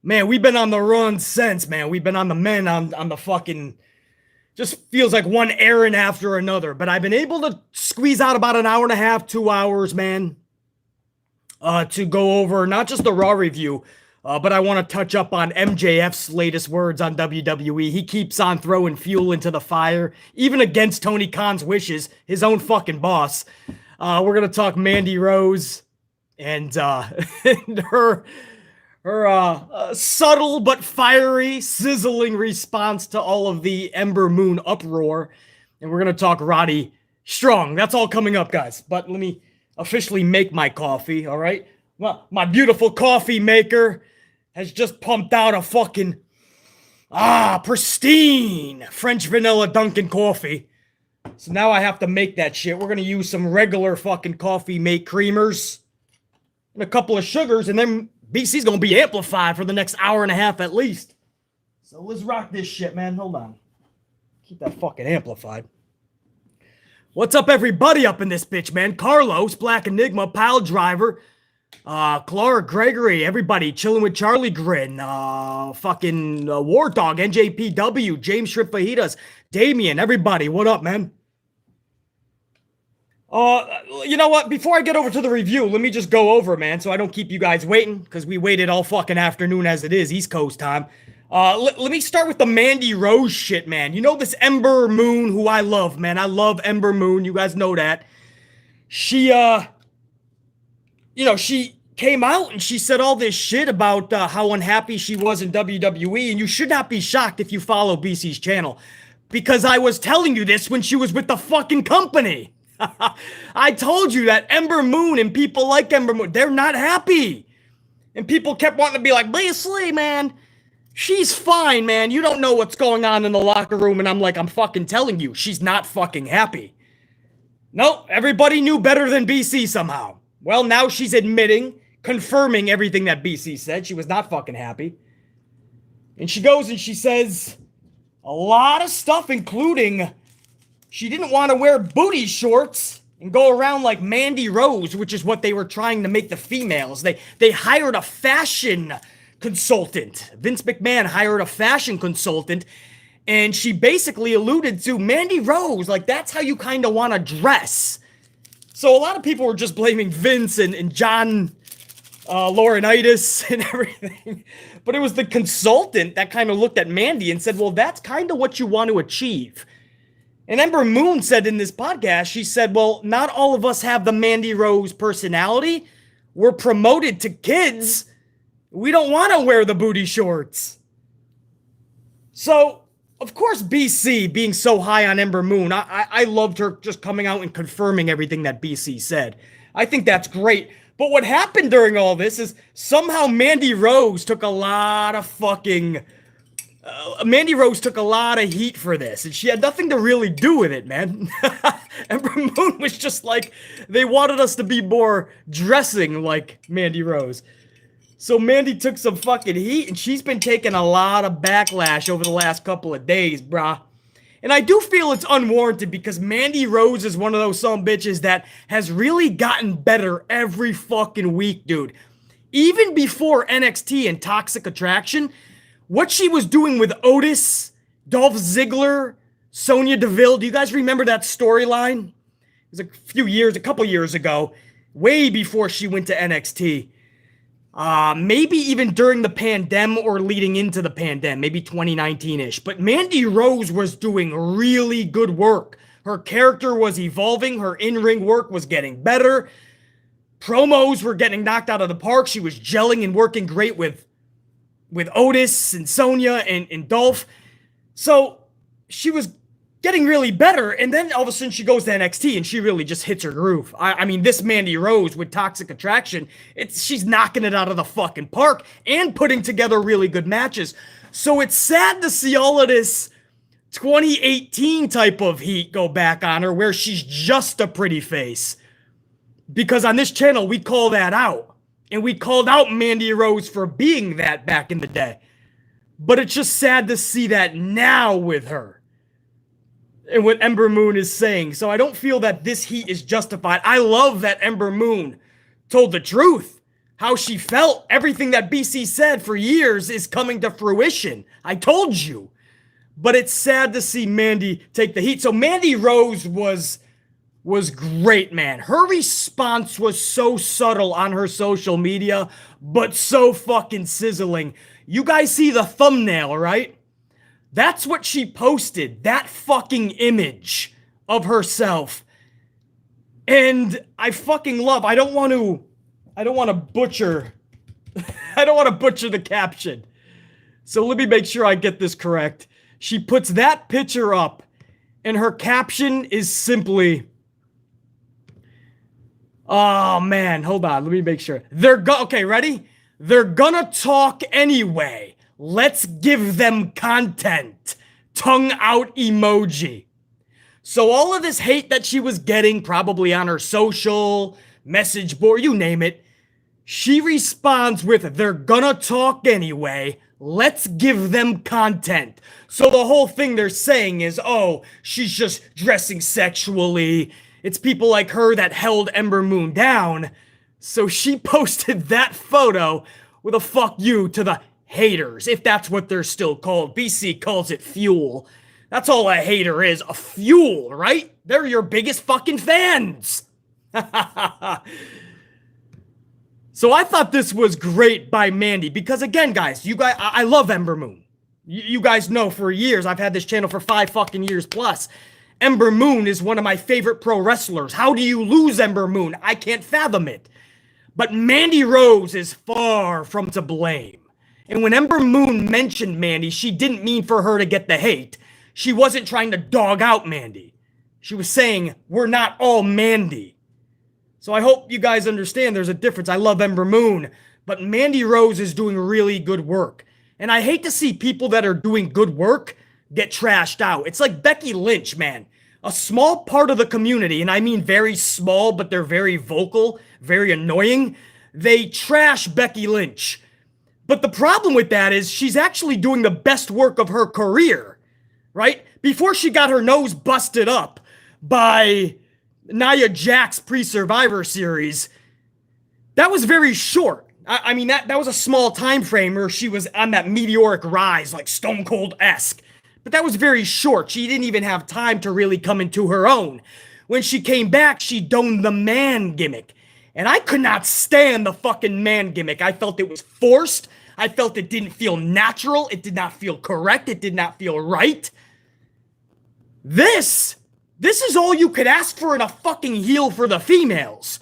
Man, we've been on the run since, man. We've been on the men on the fucking just feels like one errand after another. But I've been able to squeeze out about an hour and a half, 2 hours, man, to go over not just the Raw review, but I want to touch up on MJF's latest words on WWE. He keeps on throwing fuel into the fire, even against Tony Khan's wishes, his own fucking boss. We're gonna talk Mandy Rose and, and her subtle but fiery, sizzling response to all of the Ember Moon uproar. And we're going to talk Roddy Strong. That's all coming up, guys. But let me officially make my coffee, all right? Well, my beautiful coffee maker has just pumped out a fucking, pristine French vanilla Dunkin' coffee. So now I have to make that shit. We're going to use some regular fucking coffee mate creamers and a couple of sugars, and then BC's gonna be amplified for the next hour and a half at least. So let's rock this shit, man. Hold on. Keep that fucking amplified. What's up, everybody up in this bitch, man? Carlos, Black Enigma, Pile Driver, Clara Gregory, everybody chilling with Charlie Grin, fucking War Dog, NJPW, James Shrimp Fajitas, Damien, everybody, what up, man? You know what? Before I get over to the review, let me just go over, man, so I don't keep you guys waiting, because we waited all fucking afternoon as it is, East Coast time. Let me start with the Mandy Rose shit, man. You know this Ember Moon, who I love, man. I love Ember Moon. You guys know that. She, she came out and she said all this shit about how unhappy she was in WWE, and you should not be shocked if you follow BC's channel, because I was telling you this when she was with the fucking company. I told you that Ember Moon and people like Ember Moon, they're not happy. And people kept wanting to be like, Lee, man, she's fine, man. You don't know what's going on in the locker room. And I'm like, I'm fucking telling you, she's not fucking happy. No, everybody knew better than BC somehow. Well, now she's admitting, confirming everything that BC said. She was not fucking happy. And she goes and she says a lot of stuff, including she didn't want to wear booty shorts and go around like Mandy Rose, which is what they were trying to make the females. They hired a fashion consultant. Vince McMahon hired a fashion consultant, and she basically alluded to Mandy Rose, like that's how you kind of want to dress. So a lot of people were just blaming Vince and John Laurinaitis and everything. But it was the consultant that kind of looked at Mandy and said, well, that's kind of what you want to achieve. And Ember Moon said in this podcast, she said, well, not all of us have the Mandy Rose personality. We're promoted to kids. We don't want to wear the booty shorts. So, of course, BC being so high on Ember Moon, I loved her just coming out and confirming everything that BC said. I think that's great. But what happened during all this is somehow Mandy Rose took a lot of heat for this, and she had nothing to really do with it, man. Ember Moon was just like, they wanted us to be more dressing like Mandy Rose. So Mandy took some fucking heat, and she's been taking a lot of backlash over the last couple of days, brah. And I do feel it's unwarranted, because Mandy Rose is one of those bitches that has really gotten better every fucking week, dude. Even before NXT and Toxic Attraction, what she was doing with Otis, Dolph Ziggler, Sonya Deville, do you guys remember that storyline? It was a couple years ago, way before she went to NXT. Maybe even during the pandemic or leading into the pandemic, maybe 2019-ish. But Mandy Rose was doing really good work. Her character was evolving. Her in-ring work was getting better. Promos were getting knocked out of the park. She was gelling and working great with Otis and Sonya and Dolph. So she was getting really better, and then all of a sudden she goes to NXT and she really just hits her groove. I mean, this Mandy Rose with Toxic Attraction, she's knocking it out of the fucking park and putting together really good matches. So it's sad to see all of this 2018 type of heat go back on her, where she's just a pretty face. Because on this channel, we call that out. And we called out Mandy Rose for being that back in the day. But it's just sad to see that now with her. And what Ember Moon is saying. So I don't feel that this heat is justified. I love that Ember Moon told the truth. how she felt. Everything that BC said for years is coming to fruition. I told you. But it's sad to see Mandy take the heat. So Mandy Rose was great, man. Her response was so subtle on her social media, but so fucking sizzling. You guys see the thumbnail, right? That's what she posted, that fucking image of herself. And I fucking love, I don't want to butcher the caption. So let me make sure I get this correct. She puts that picture up, and her caption is simply, oh man, hold on, let me make sure. Okay, ready? They're gonna talk anyway. Let's give them content. Tongue out emoji. So all of this hate that she was getting, probably on her social, message board, you name it, she responds with, they're gonna talk anyway. Let's give them content. So the whole thing they're saying is, oh, she's just dressing sexually. It's people like her that held Ember Moon down. So she posted that photo with a fuck you to the haters, if that's what they're still called. BC calls it fuel. That's all a hater is, a fuel, right? They're your biggest fucking fans. So I thought this was great by Mandy because, again, guys, I love Ember Moon. You guys know for years, I've had this channel for 5 fucking years plus. Ember Moon is one of my favorite pro wrestlers. How do you lose Ember Moon? I can't fathom it. But Mandy Rose is far from to blame. And when Ember Moon mentioned Mandy, she didn't mean for her to get the hate. She wasn't trying to dog out Mandy. She was saying, we're not all Mandy. So I hope you guys understand there's a difference. I love Ember Moon, but Mandy Rose is doing really good work. And I hate to see people that are doing good work get trashed out. It's like Becky Lynch, man. A small part of the community, and I mean very small, but they're very vocal, very annoying. They trash Becky Lynch. But the problem with that is she's actually doing the best work of her career, right? Before she got her nose busted up by Nia Jax pre-Survivor Series, that was very short. I mean, that was a small time frame where she was on that meteoric rise, like Stone Cold-esque. But that was very short. She didn't even have time to really come into her own. When she came back, she donned the man gimmick. And I could not stand the fucking man gimmick. I felt it was forced. I felt it didn't feel natural. It did not feel correct. It did not feel right. This is all you could ask for in a fucking heel for the females.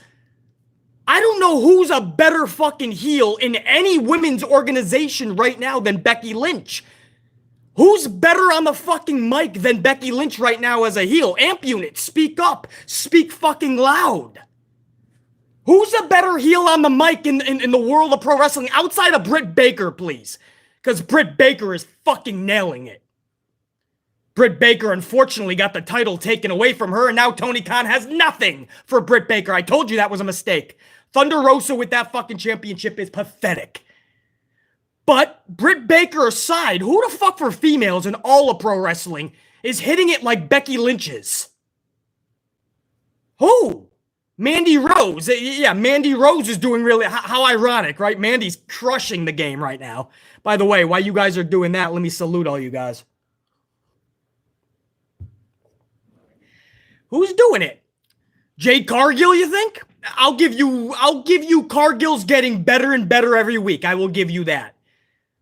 I don't know who's a better fucking heel in any women's organization right now than Becky Lynch. Who's better on the fucking mic than Becky Lynch right now as a heel? Amp Unit, speak up. Speak fucking loud. Who's a better heel on the mic in the world of pro wrestling outside of Britt Baker, please? Because Britt Baker is fucking nailing it. Britt Baker, unfortunately, got the title taken away from her, and now Tony Khan has nothing for Britt Baker. I told you that was a mistake. Thunder Rosa with that fucking championship is pathetic. But Britt Baker aside, who the fuck for females in all of pro wrestling is hitting it like Becky Lynch is? Who? Mandy Rose. Yeah, Mandy Rose is doing really... How ironic, right? Mandy's crushing the game right now. By the way, while you guys are doing that, let me salute all you guys. Who's doing it? Jade Cargill, you think? I'll give you Cargill's getting better and better every week. I will give you that.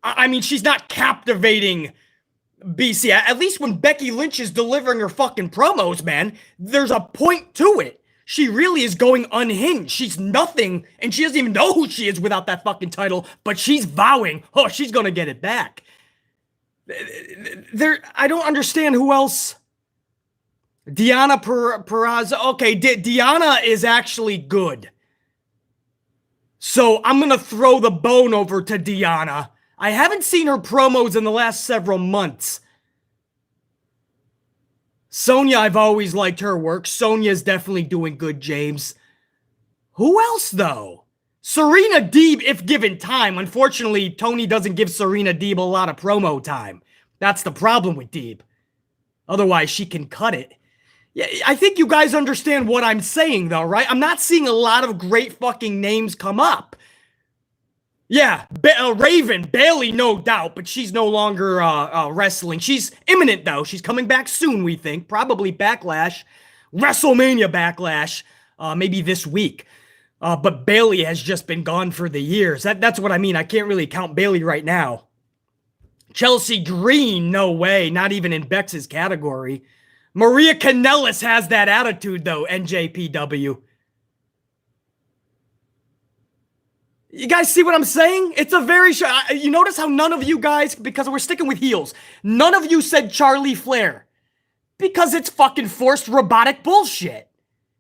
I mean, she's not captivating BC. At least when Becky Lynch is delivering her fucking promos, man, there's a point to it. She really is going unhinged. She's nothing, and she doesn't even know who she is without that fucking title, but she's vowing, oh, she's gonna get it back. I don't understand who else... Deanna Peraza. Okay, Deanna is actually good. So I'm going to throw the bone over to Deanna. I haven't seen her promos in the last several months. Sonya, I've always liked her work. Sonya's definitely doing good, James. Who else, though? Serena Deeb, if given time. Unfortunately, Tony doesn't give Serena Deeb a lot of promo time. That's the problem with Deeb. Otherwise, she can cut it. Yeah, I think you guys understand what I'm saying, though, right? I'm not seeing a lot of great fucking names come up. Yeah, Raven, Bailey, no doubt, but she's no longer wrestling. She's imminent, though. She's coming back soon, we think. Probably Backlash, WrestleMania Backlash, maybe this week. But Bailey has just been gone for the years. That's what I mean. I can't really count Bailey right now. Chelsea Green, no way. Not even in Bex's category. Maria Kanellis has that attitude, though, NJPW. You guys see what I'm saying? It's a very... You notice how none of you guys, because we're sticking with heels, none of you said Charlie Flair. Because it's fucking forced robotic bullshit.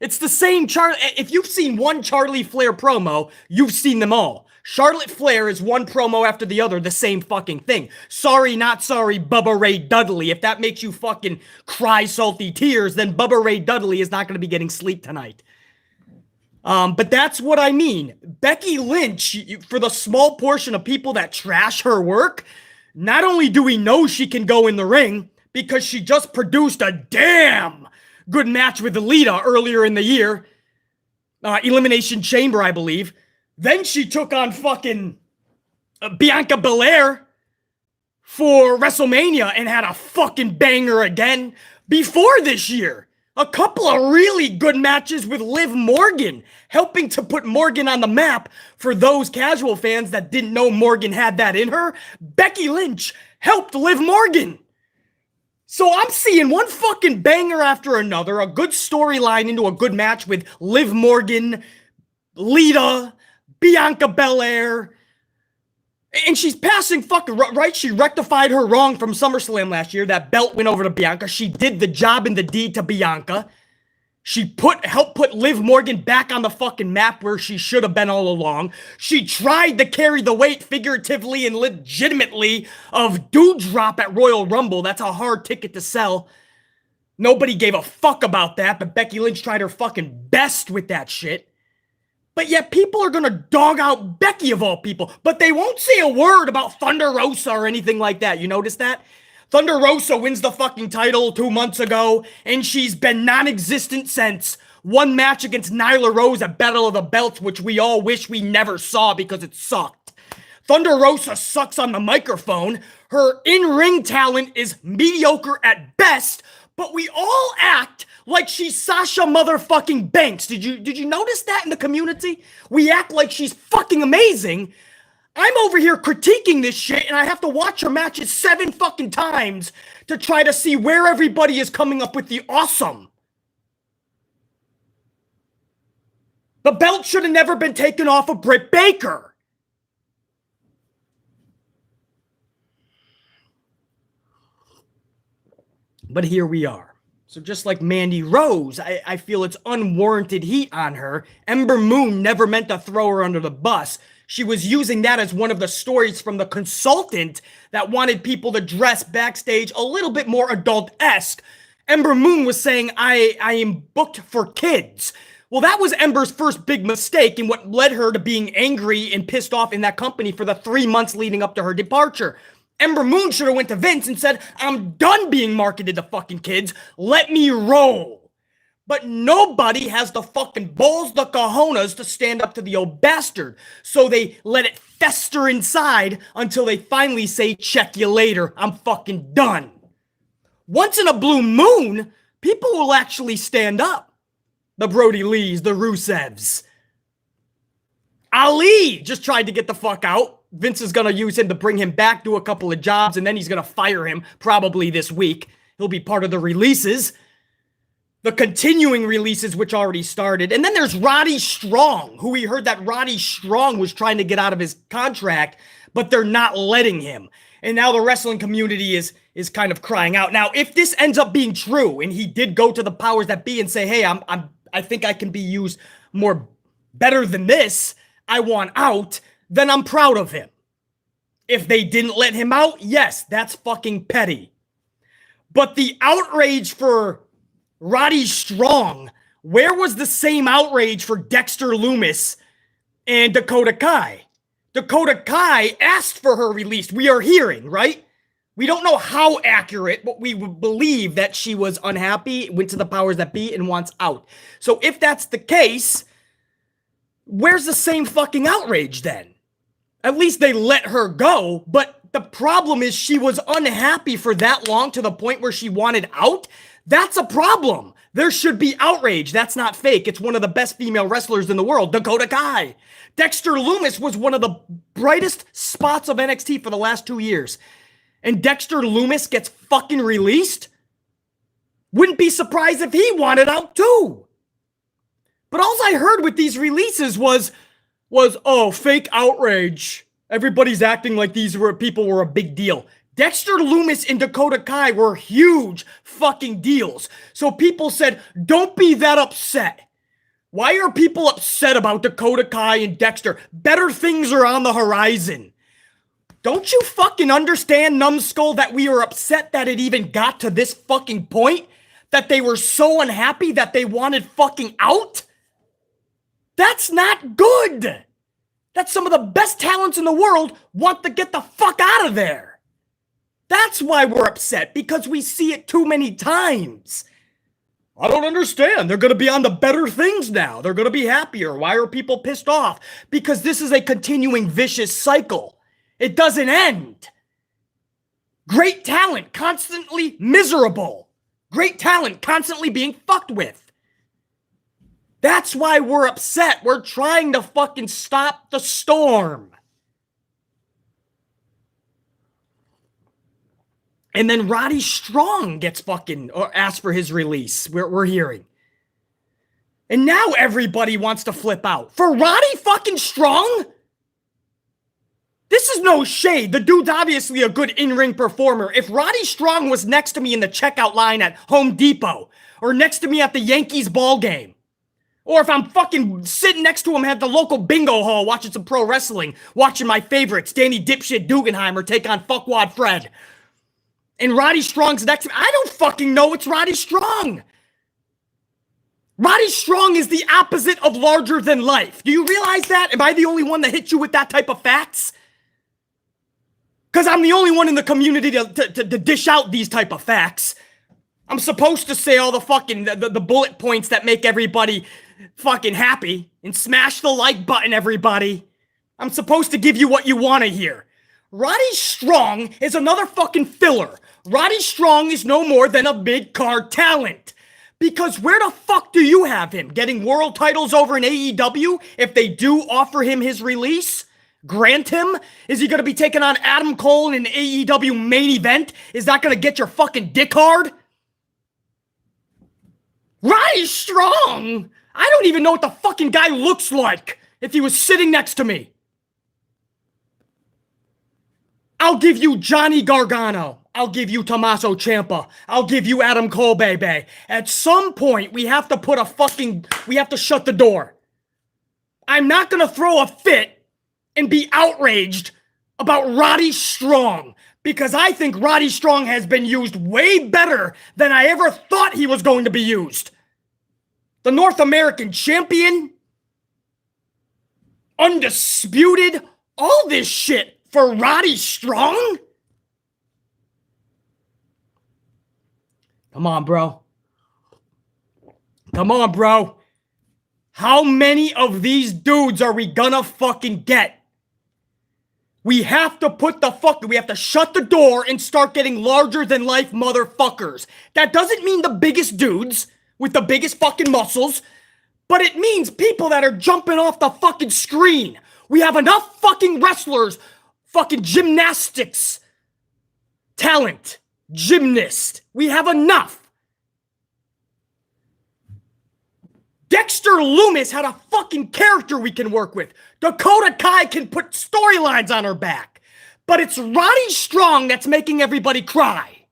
It's the same Charlie... If you've seen one Charlie Flair promo, you've seen them all. Charlotte Flair is one promo after the other, the same fucking thing. Sorry, not sorry, Bubba Ray Dudley. If that makes you fucking cry salty tears, then Bubba Ray Dudley is not going to be getting sleep tonight. But that's what I mean. Becky Lynch, for the small portion of people that trash her work, not only do we know she can go in the ring, because she just produced a damn good match with Lita earlier in the year. Elimination Chamber, I believe. Then she took on fucking Bianca Belair for WrestleMania and had a fucking banger again before this year. A couple of really good matches with Liv Morgan, helping to put Morgan on the map for those casual fans that didn't know Morgan had that in her. Becky Lynch helped Liv Morgan. So I'm seeing one fucking banger after another, a good storyline into a good match with Liv Morgan, Lita, Bianca Belair. And she's passing fucking right. She rectified her wrong from SummerSlam last year. That belt went over to Bianca. She did the job and the deed to Bianca. She helped put Liv Morgan back on the fucking map where she should have been all along. She tried to carry the weight figuratively and legitimately of Doudrop at Royal Rumble. That's a hard ticket to sell. Nobody gave a fuck about that, but Becky Lynch tried her fucking best with that shit. But yet people are going to dog out Becky of all people. But they won't say a word about Thunder Rosa or anything like that. You notice that? Thunder Rosa wins the fucking title 2 months ago, and she's been non-existent since. One match against Nyla Rose at Battle of the Belts, which we all wish we never saw because it sucked. Thunder Rosa sucks on the microphone. Her in-ring talent is mediocre at best, but we all act like she's Sasha motherfucking Banks. Did you notice that in the community? We act like she's fucking amazing. I'm over here critiquing this shit, and I have to watch her matches 7 fucking times to try to see where everybody is coming up with the awesome. The belt should have never been taken off of Britt Baker. But here we are. So just like Mandy Rose, I feel it's unwarranted heat on her. Ember Moon never meant to throw her under the bus. She was using that as one of the stories from the consultant that wanted people to dress backstage a little bit more adult-esque. Ember Moon was saying, I am booked for kids. Well, that was Ember's first big mistake and what led her to being angry and pissed off in that company for the 3 months leading up to her departure. Ember Moon should have went to Vince and said, I'm done being marketed to fucking kids. Let me roll. But nobody has the fucking balls, the cojones to stand up to the old bastard. So they let it fester inside until they finally say, check you later. I'm fucking done. Once in a blue moon, people will actually stand up. The Brody Lees, the Rusevs. Ali just tried to get the fuck out. Vince is going to use him to bring him back, do a couple of jobs, and then he's going to fire him probably this week. He'll be part of the releases. The continuing releases, which already started. And then there's Roddy Strong, who we heard that Roddy Strong was trying to get out of his contract, but they're not letting him. And now the wrestling community is kind of crying out. Now, if this ends up being true, and he did go to the powers that be and say, hey, I think I can be used better than this, I want out, then I'm proud of him. If they didn't let him out, yes, that's fucking petty. But the outrage for Roddy Strong, where was the same outrage for Dexter Lumis and Dakota Kai? Dakota Kai asked for her release. We are hearing, right? We don't know how accurate, but we believe that she was unhappy, went to the powers that be, and wants out. So if that's the case, where's the same fucking outrage then? At least they let her go, but the problem is she was unhappy for that long to the point where she wanted out. That's a problem. There should be outrage. That's not fake. It's one of the best female wrestlers in the world, Dakota Kai. Dexter Lumis was one of the brightest spots of NXT for the last 2 years. And Dexter Lumis gets fucking released? Wouldn't be surprised if he wanted out too. But all I heard with these releases was oh, fake outrage. Everybody's acting like these people were a big deal. Dexter Lumis and Dakota Kai were huge fucking deals. So people said, don't be that upset. Why are people upset about Dakota Kai and Dexter? Better things are on the horizon. Don't you fucking understand, numbskull, that we are upset that it even got to this fucking point? That they were so unhappy that they wanted fucking out? That's not good. That some of the best talents in the world want to get the fuck out of there. That's why we're upset, because we see it too many times. I don't understand. They're going to be on the better things now. They're going to be happier. Why are people pissed off? Because this is a continuing vicious cycle. It doesn't end. Great talent constantly miserable. Great talent constantly being fucked with. That's why we're upset. We're trying to fucking stop the storm. And then Roddy Strong gets fucking or asked for his release. We're hearing. And now everybody wants to flip out. For Roddy fucking Strong? This is no shade. The dude's obviously a good in-ring performer. If Roddy Strong was next to me in the checkout line at Home Depot, or next to me at the Yankees ball game, or if I'm fucking sitting next to him at the local bingo hall watching some pro wrestling, watching my favorites, Danny Dipshit Dugenheimer take on Fuckwad Fred, and Roddy Strong's next to me, I don't fucking know it's Roddy Strong. Roddy Strong is the opposite of larger than life. Do you realize that? Am I the only one that hit you with that type of facts? Because I'm the only one in the community to dish out these type of facts. I'm supposed to say all the fucking the bullet points that make everybody fucking happy and smash the like button, everybody. I'm supposed to give you what you want to hear. Roddy Strong is another fucking filler. Roddy Strong is no more than a mid-card talent. Because where the fuck do you have him? Getting world titles over in AEW if they do offer him his release? Grant him? Is he going to be taking on Adam Cole in an AEW main event? Is that going to get your fucking dick hard? Roddy Strong? I don't even know what the fucking guy looks like if he was sitting next to me. I'll give you Johnny Gargano. I'll give you Tommaso Ciampa. I'll give you Adam Cole, baby. At some point, we have to shut the door. I'm not going to throw a fit and be outraged about Roddy Strong, because I think Roddy Strong has been used way better than I ever thought he was going to be used. The North American champion, undisputed, all this shit for Roddy Strong? Come on, bro. Come on, bro. How many of these dudes are we gonna fucking get? We have to we have to shut the door and start getting larger than life motherfuckers. That doesn't mean the biggest dudes with the biggest fucking muscles, but it means people that are jumping off the fucking screen. We have enough fucking wrestlers, fucking gymnastics, talent, gymnast. We have enough. Dexter Lumis had a fucking character we can work with. Dakota Kai can put storylines on her back. But it's Roddy Strong that's making everybody cry.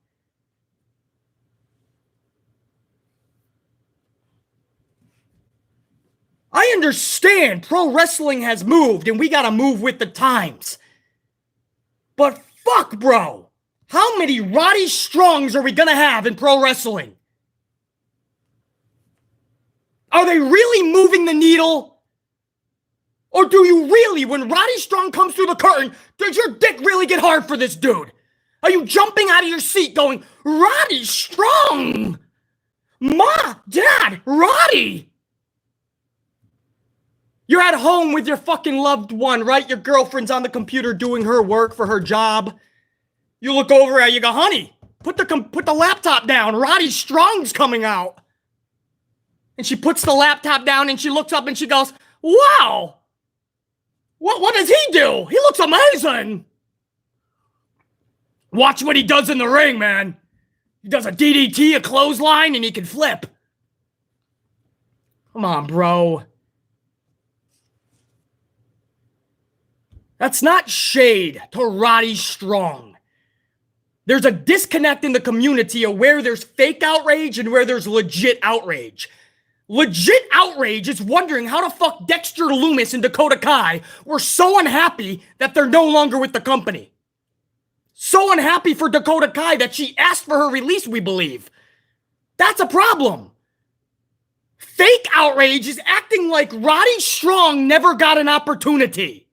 I understand pro wrestling has moved and we gotta move with the times. But fuck, bro. How many Roddy Strongs are we gonna have in pro wrestling? Are they really moving the needle? Or do you really, when Roddy Strong comes through the curtain, does your dick really get hard for this dude? Are you jumping out of your seat going, Roddy Strong? Ma, Dad, Roddy! You're at home with your fucking loved one, right? Your girlfriend's on the computer doing her work for her job. You look over at you go, honey, put the laptop down. Roddy Strong's coming out. And she puts the laptop down and she looks up and she goes, wow, what does he do? He looks amazing. Watch what he does in the ring, man. He does a DDT, a clothesline, and he can flip. Come on, bro. That's not shade to Roddy Strong. There's a disconnect in the community of where there's fake outrage and where there's legit outrage. Legit outrage is wondering how the fuck Dexter Lumis and Dakota Kai were so unhappy that they're no longer with the company. So unhappy for Dakota Kai that she asked for her release, we believe. That's a problem. Fake outrage is acting like Roddy Strong never got an opportunity.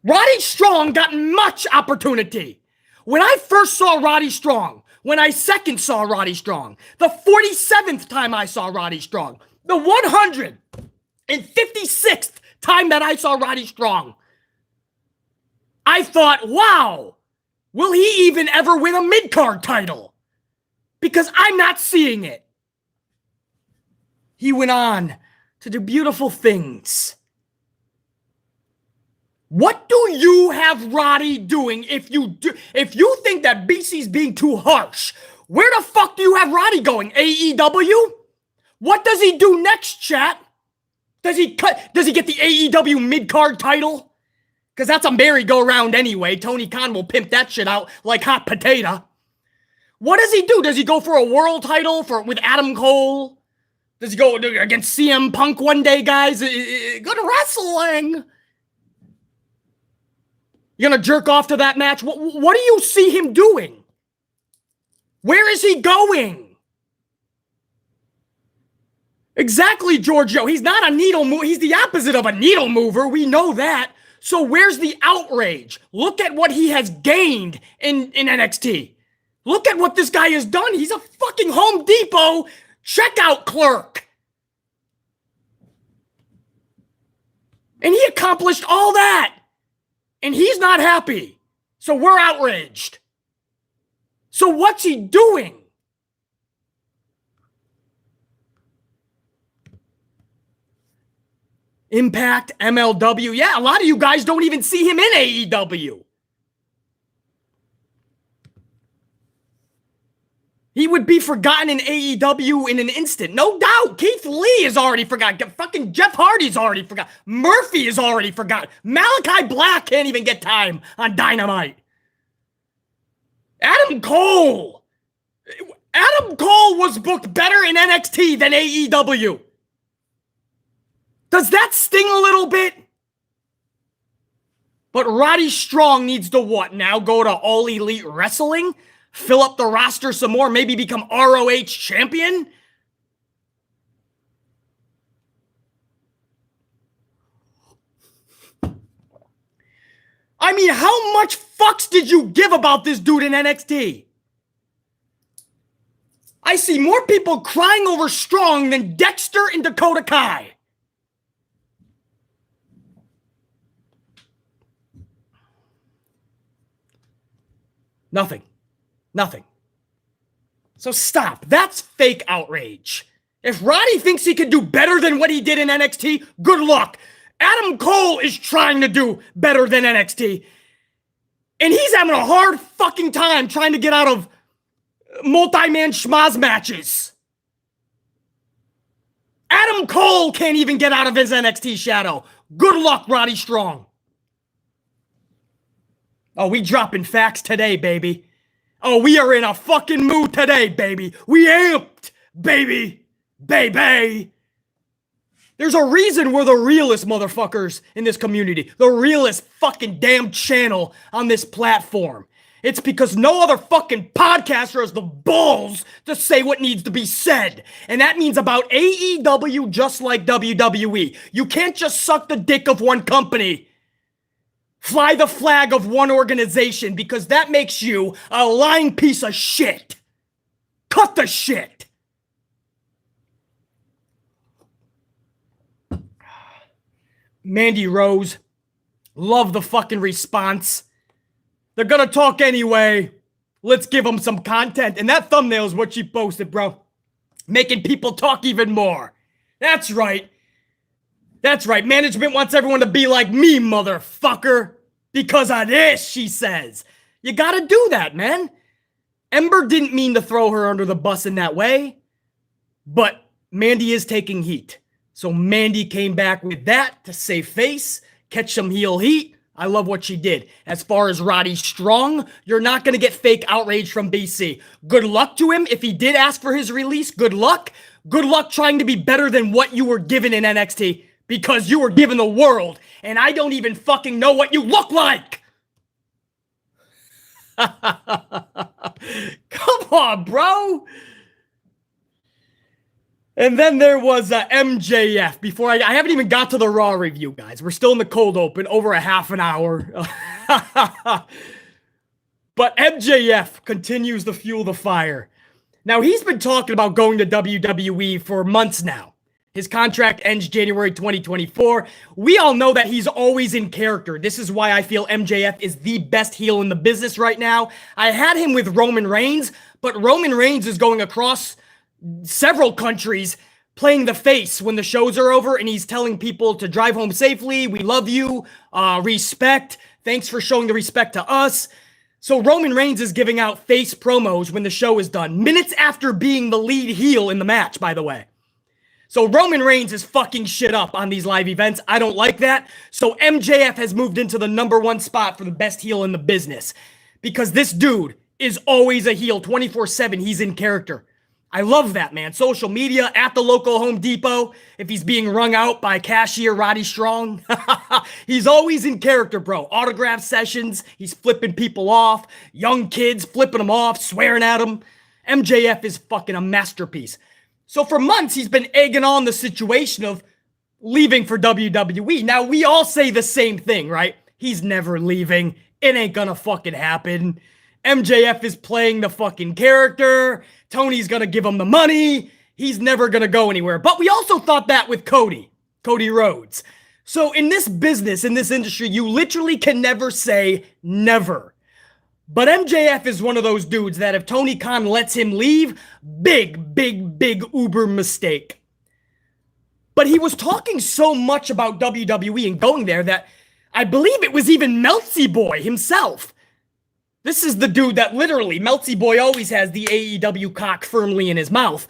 Roddy Strong got much opportunity. When I first saw Roddy Strong, when I second saw Roddy Strong, the 47th time I saw Roddy Strong, the 156th time that I saw Roddy Strong, I thought, wow, will he even ever win a mid-card title? Because I'm not seeing it. He went on to do beautiful things. What do you have Roddy doing if you think that BC's being too harsh? Where the fuck do you have Roddy going? AEW? What does he do next, chat? Does he get the AEW mid-card title? Because that's a merry-go-round anyway. Tony Khan will pimp that shit out like hot potato. What does he do? Does he go for a world title with Adam Cole? Does he go against CM Punk one day, guys? Good wrestling. You gonna jerk off to that match? What do you see him doing? Where is he going? Exactly, Giorgio. He's not a needle mover. He's the opposite of a needle mover. We know that. So where's the outrage? Look at what he has gained in NXT. Look at what this guy has done. He's a fucking Home Depot checkout clerk. And he accomplished all that. And he's not happy. So we're outraged. So what's he doing? Impact, MLW. Yeah, a lot of you guys don't even see him in AEW. He would be forgotten in AEW in an instant. No doubt. Keith Lee is already forgotten. Fucking Jeff Hardy's already forgotten. Murphy is already forgotten. Malachi Black can't even get time on Dynamite. Adam Cole. Adam Cole was booked better in NXT than AEW. Does that sting a little bit? But Roddy Strong needs to what now? Go to All Elite Wrestling? Fill up the roster some more, maybe become ROH champion? I mean, how much fucks did you give about this dude in NXT? I see more people crying over Strong than Dexter and Dakota Kai. Nothing. So stop. That's fake outrage. If Roddy thinks he can do better than what he did in NXT, good luck. Adam Cole is trying to do better than NXT. And he's having a hard fucking time trying to get out of multi-man schmaz matches. Adam Cole can't even get out of his NXT shadow. Good luck, Roddy Strong. Oh, we dropping facts today, baby. Oh, we are in a fucking mood today, baby. We amped, baby. Baby. There's a reason we're the realest motherfuckers in this community. The realest fucking damn channel on this platform. It's because no other fucking podcaster has the balls to say what needs to be said. And that means about AEW just like WWE. You can't just suck the dick of one company. Fly the flag of one organization because that makes you a lying piece of shit. Cut the shit. Mandy Rose. Love the fucking response. They're gonna talk anyway. Let's give them some content. And that thumbnail is what she posted, bro. Making people talk even more. That's right. That's right. Management wants everyone to be like me, motherfucker. Because of this, she says. You gotta do that, man. Ember didn't mean to throw her under the bus in that way. But Mandy is taking heat. So Mandy came back with that to save face, catch some heel heat. I love what she did. As far as Roddy Strong, you're not going to get fake outrage from BC. Good luck to him. If he did ask for his release, good luck. Good luck trying to be better than what you were given in NXT because you were given the world and I don't even fucking know what you look like. Come on, bro. And then there was MJF. Before I haven't even got to the Raw review, guys. We're still in the cold open, over a half an hour. But MJF continues to fuel the fire. Now, he's been talking about going to WWE for months now. His contract ends January 2024. We all know that he's always in character. This is why I feel MJF is the best heel in the business right now. I had him with Roman Reigns, but Roman Reigns is going across several countries playing the face when the shows are over and he's telling people to drive home safely. We love you. Respect. Thanks for showing the respect to us. So Roman Reigns is giving out face promos when the show is done, minutes after being the lead heel in the match, by the way. So Roman Reigns is fucking shit up on these live events. I don't like that. So MJF has moved into the #1 spot for the best heel in the business because this dude is always a heel 24/7. He's in character. I love that, man. Social media, at the local Home Depot, if he's being wrung out by cashier Roddy Strong. He's always in character, bro. Autograph sessions, he's flipping people off. Young kids flipping them off, swearing at them. MJF is fucking a masterpiece. So for months, he's been egging on the situation of leaving for WWE. Now, we all say the same thing, right? He's never leaving. It ain't gonna fucking happen. MJF is playing the fucking character. Tony's gonna give him the money. He's never gonna go anywhere. But we also thought that with Cody Rhodes. So in this business, in this industry, you literally can never say never. But MJF is one of those dudes that if Tony Khan lets him leave, big uber mistake. But he was talking so much about WWE and going there that I believe it was even Meltsy Boy himself. This is the dude that literally, Meltsy Boy always has the AEW cock firmly in his mouth.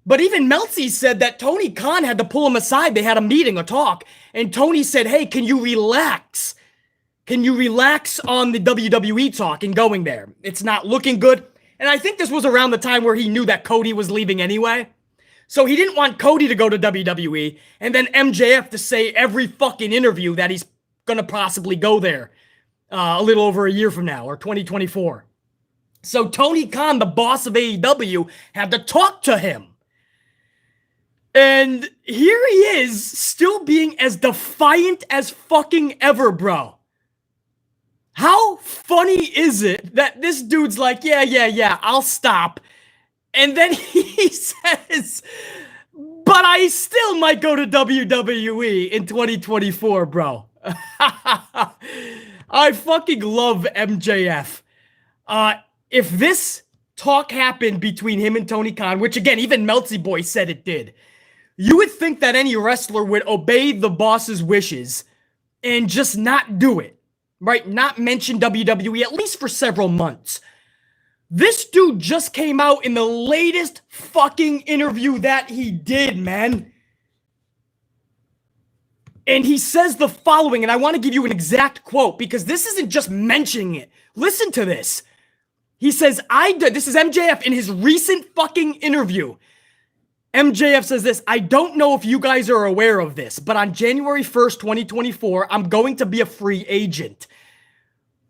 But even Meltsy said that Tony Khan had to pull him aside. They had a meeting, a talk. And Tony said, hey, can you relax? Can you relax on the WWE talk and going there? It's not looking good. And I think this was around the time where he knew that Cody was leaving anyway. So he didn't want Cody to go to WWE and then MJF to say every fucking interview that he's going to possibly go there. A little over a year from now, or 2024. So Tony Khan, the boss of AEW, had to talk to him. And here he is, still being as defiant as fucking ever, bro. How funny is it that this dude's like, yeah, I'll stop. And then he says, but I still might go to WWE in 2024, bro. I fucking love MJF. If this talk happened between him and Tony Khan, which again, even Meltsy Boy said it did, you would think that any wrestler would obey the boss's wishes and just not do it, right? Not mention WWE, at least for several months. This dude just came out in the latest fucking interview that he did, man. And he says the following, and I want to give you an exact quote because this isn't just mentioning it. Listen to this. He says, this is MJF in his recent fucking interview. MJF says this, I don't know if you guys are aware of this, but on January 1st, 2024, I'm going to be a free agent.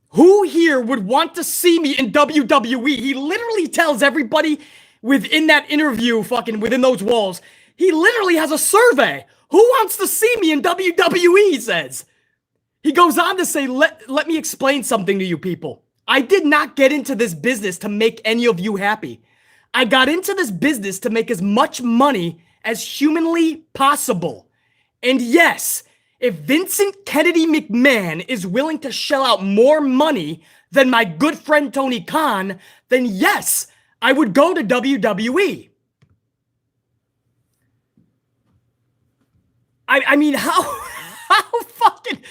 Who here would want to see me in WWE? He literally tells everybody within that interview, fucking within those walls, he literally has a survey. Who wants to see me in WWE, he says. He goes on to say, let me explain something to you people. I did not get into this business to make any of you happy. I got into this business to make as much money as humanly possible. And yes, If Vincent Kennedy McMahon is willing to shell out more money than my good friend Tony Khan, then yes, I would go to WWE. I mean, how fucking...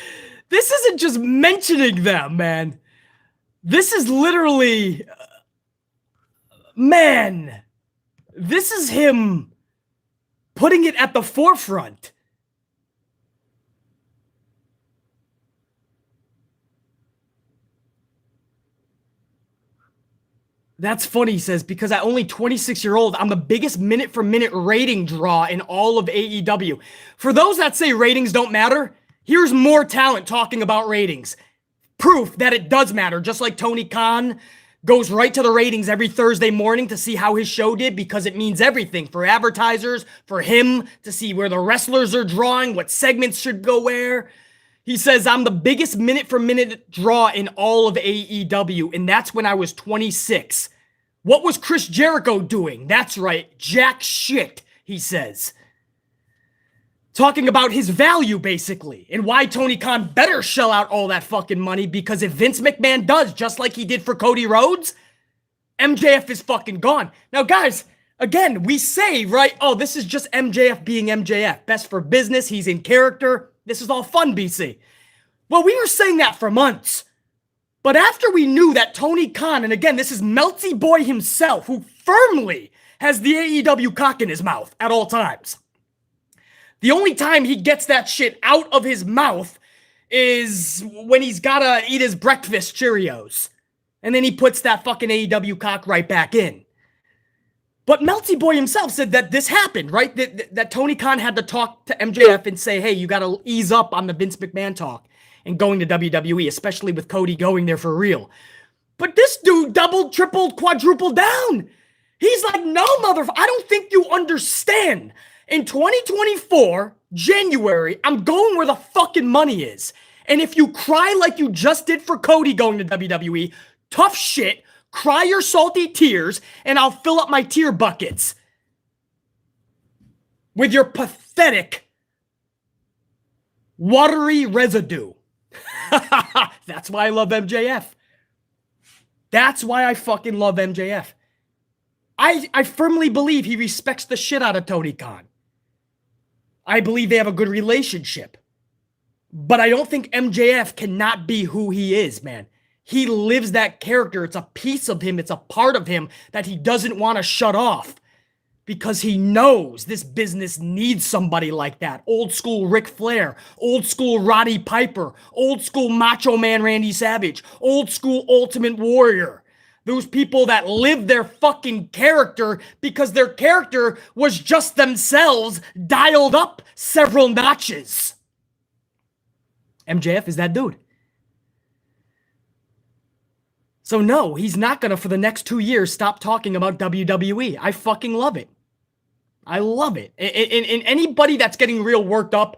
This isn't just mentioning them, man. This is literally... Man, this is him putting it at the forefront. That's funny, he says, because at only 26-year-old, I'm the biggest minute-for-minute rating draw in all of AEW. For those that say ratings don't matter, here's more talent talking about ratings. Proof that it does matter, just like Tony Khan goes right to the ratings every Thursday morning to see how his show did, because it means everything for advertisers, for him to see where the wrestlers are drawing, what segments should go where. He says, I'm the biggest minute-for-minute draw in all of AEW, and that's when I was 26. What was Chris Jericho doing? That's right, jack shit, he says. Talking about his value, basically, and why Tony Khan better shell out all that fucking money, because if Vince McMahon does, just like he did for Cody Rhodes, MJF is fucking gone. Now, guys, again, we say, right, oh, this is just MJF being MJF. Best for business, he's in character. This is all fun, BC. Well, we were saying that for months. But after we knew that Tony Khan, and again, this is Melty Boy himself, who firmly has the AEW cock in his mouth at all times. The only time he gets that shit out of his mouth is when he's gotta eat his breakfast Cheerios. And then he puts that fucking AEW cock right back in. But Melty Boy himself said that this happened, right? That Tony Khan had to talk to MJF and say, hey, you got to ease up on the Vince McMahon talk and going to WWE, especially with Cody going there for real. But this dude doubled, tripled, quadrupled down. He's like, no, motherfucker, I don't think you understand. In 2024, January, I'm going where the fucking money is. And if you cry like you just did for Cody going to WWE, tough shit. Cry your salty tears, and I'll fill up my tear buckets with your pathetic, watery residue. That's why I love MJF. That's why I fucking love MJF. I firmly believe he respects the shit out of Tony Khan. I believe they have a good relationship. But I don't think MJF cannot be who he is, man. He lives that character. It's a piece of him. It's a part of him that he doesn't want to shut off because he knows this business needs somebody like that. Old school Ric Flair, old school Roddy Piper, old school Macho Man Randy Savage, old school Ultimate Warrior. Those people that live their fucking character because their character was just themselves dialed up several notches. MJF is that dude. So no, he's not going to, for the next 2 years, stop talking about WWE. I fucking love it. I love it. And anybody that's getting real worked up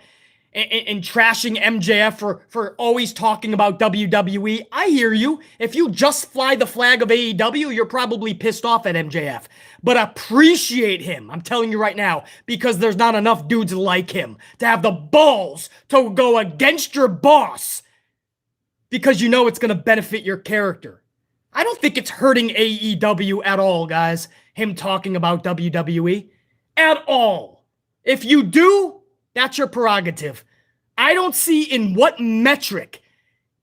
and trashing MJF for always talking about WWE, I hear you. If you just fly the flag of AEW, you're probably pissed off at MJF. But appreciate him, I'm telling you right now, because there's not enough dudes like him to have the balls to go against your boss because you know it's going to benefit your character. I don't think it's hurting AEW at all, guys, him talking about WWE. At all. If you do, that's your prerogative. I don't see in what metric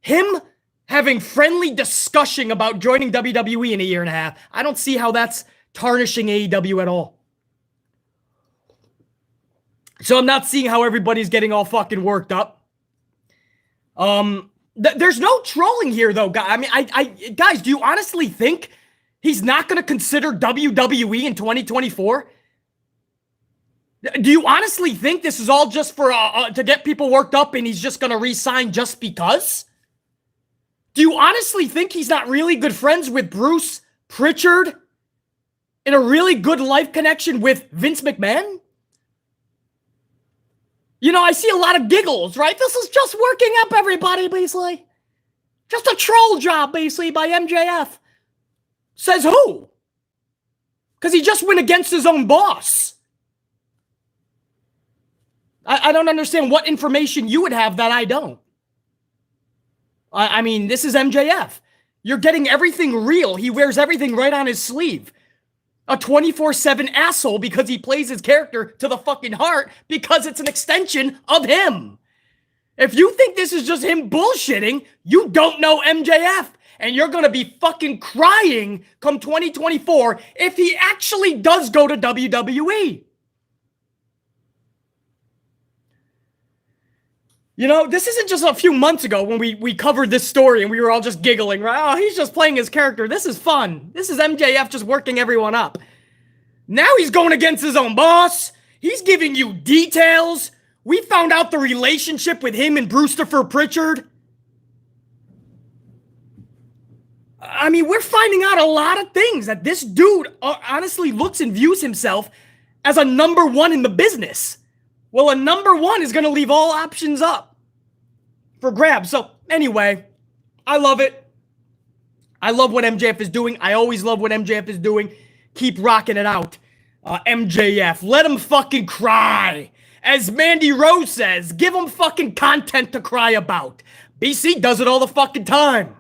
him having friendly discussion about joining WWE in a year and a half, I don't see how that's tarnishing AEW at all. So I'm not seeing how everybody's getting all fucking worked up. There's no trolling here, though. I mean, guys, do you honestly think he's not going to consider WWE in 2024? Do you honestly think this is all just for to get people worked up and he's just going to re-sign just because? Do you honestly think he's not really good friends with Bruce Pritchard and a really good life connection with Vince McMahon? You know, I see a lot of giggles, right? This is just working up everybody, basically. Just a troll job, basically, by MJF. Says who? Because he just went against his own boss. I don't understand what information you would have that I don't. I mean, this is MJF. You're getting everything real. He wears everything right on his sleeve. A 24/7 asshole because he plays his character to the fucking heart because it's an extension of him. If you think this is just him bullshitting, you don't know MJF. And you're going to be fucking crying come 2024 if he actually does go to WWE. You know, this isn't just a few months ago when we covered this story and we were all just giggling, right? Oh, he's just playing his character. This is fun. This is MJF just working everyone up. Now he's going against his own boss. He's giving you details. We found out the relationship with him and Brewster Pritchard. I mean, we're finding out a lot of things that this dude honestly looks and views himself as a number one in the business. Well, a number one is going to leave all options up for grabs. So anyway, I love it. I love what MJF is doing. I always love what MJF is doing. Keep rocking it out. MJF, let him fucking cry. As Mandy Rose says, give him fucking content to cry about. BC does it all the fucking time.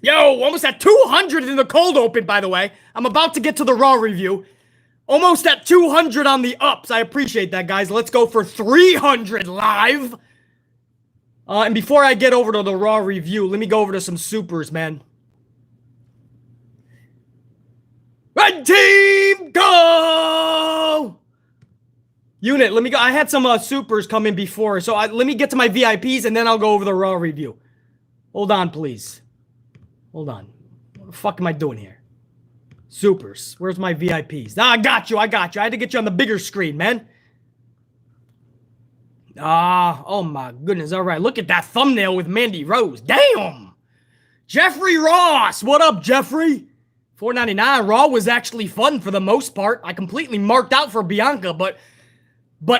Yo, almost at 200 in the cold open, by the way. I'm about to get to the Raw review. Almost at 200 on the ups. I appreciate that, guys. Let's go for 300 live. And before I get over to the Raw review, let me go over to some supers, man. Red team, go! Unit, let me go. I had some supers come in before, so let me get to my VIPs, and then I'll go over the Raw review. Hold on, please. Hold on. What the fuck am I doing here? Supers. Where's my VIPs? I got you. I had to get you on the bigger screen, man. Oh my goodness. All right. Look at that thumbnail with Mandy Rose. Damn. Jeffrey Ross. What up, Jeffrey? $4.99. Raw was actually fun for the most part. I completely marked out for Bianca, but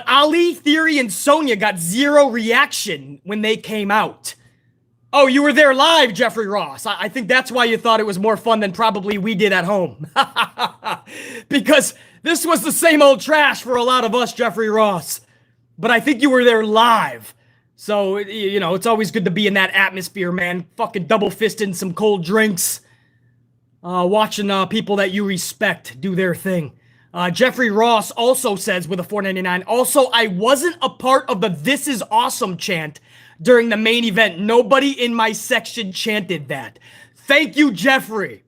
Ali, Theory, and Sonya got zero reaction when they came out. Oh, you were there live, Jeffrey Ross. I think that's why you thought it was more fun than probably we did at home. Because this was the same old trash for a lot of us, Jeffrey Ross. But I think you were there live. So, you know, it's always good to be in that atmosphere, man. Fucking double-fisting some cold drinks. Watching people that you respect do their thing. Jeffrey Ross also says with a $4.99, also, I wasn't a part of the "This is awesome" chant during the main event. Nobody in my section chanted that. Thank you, Jeffrey.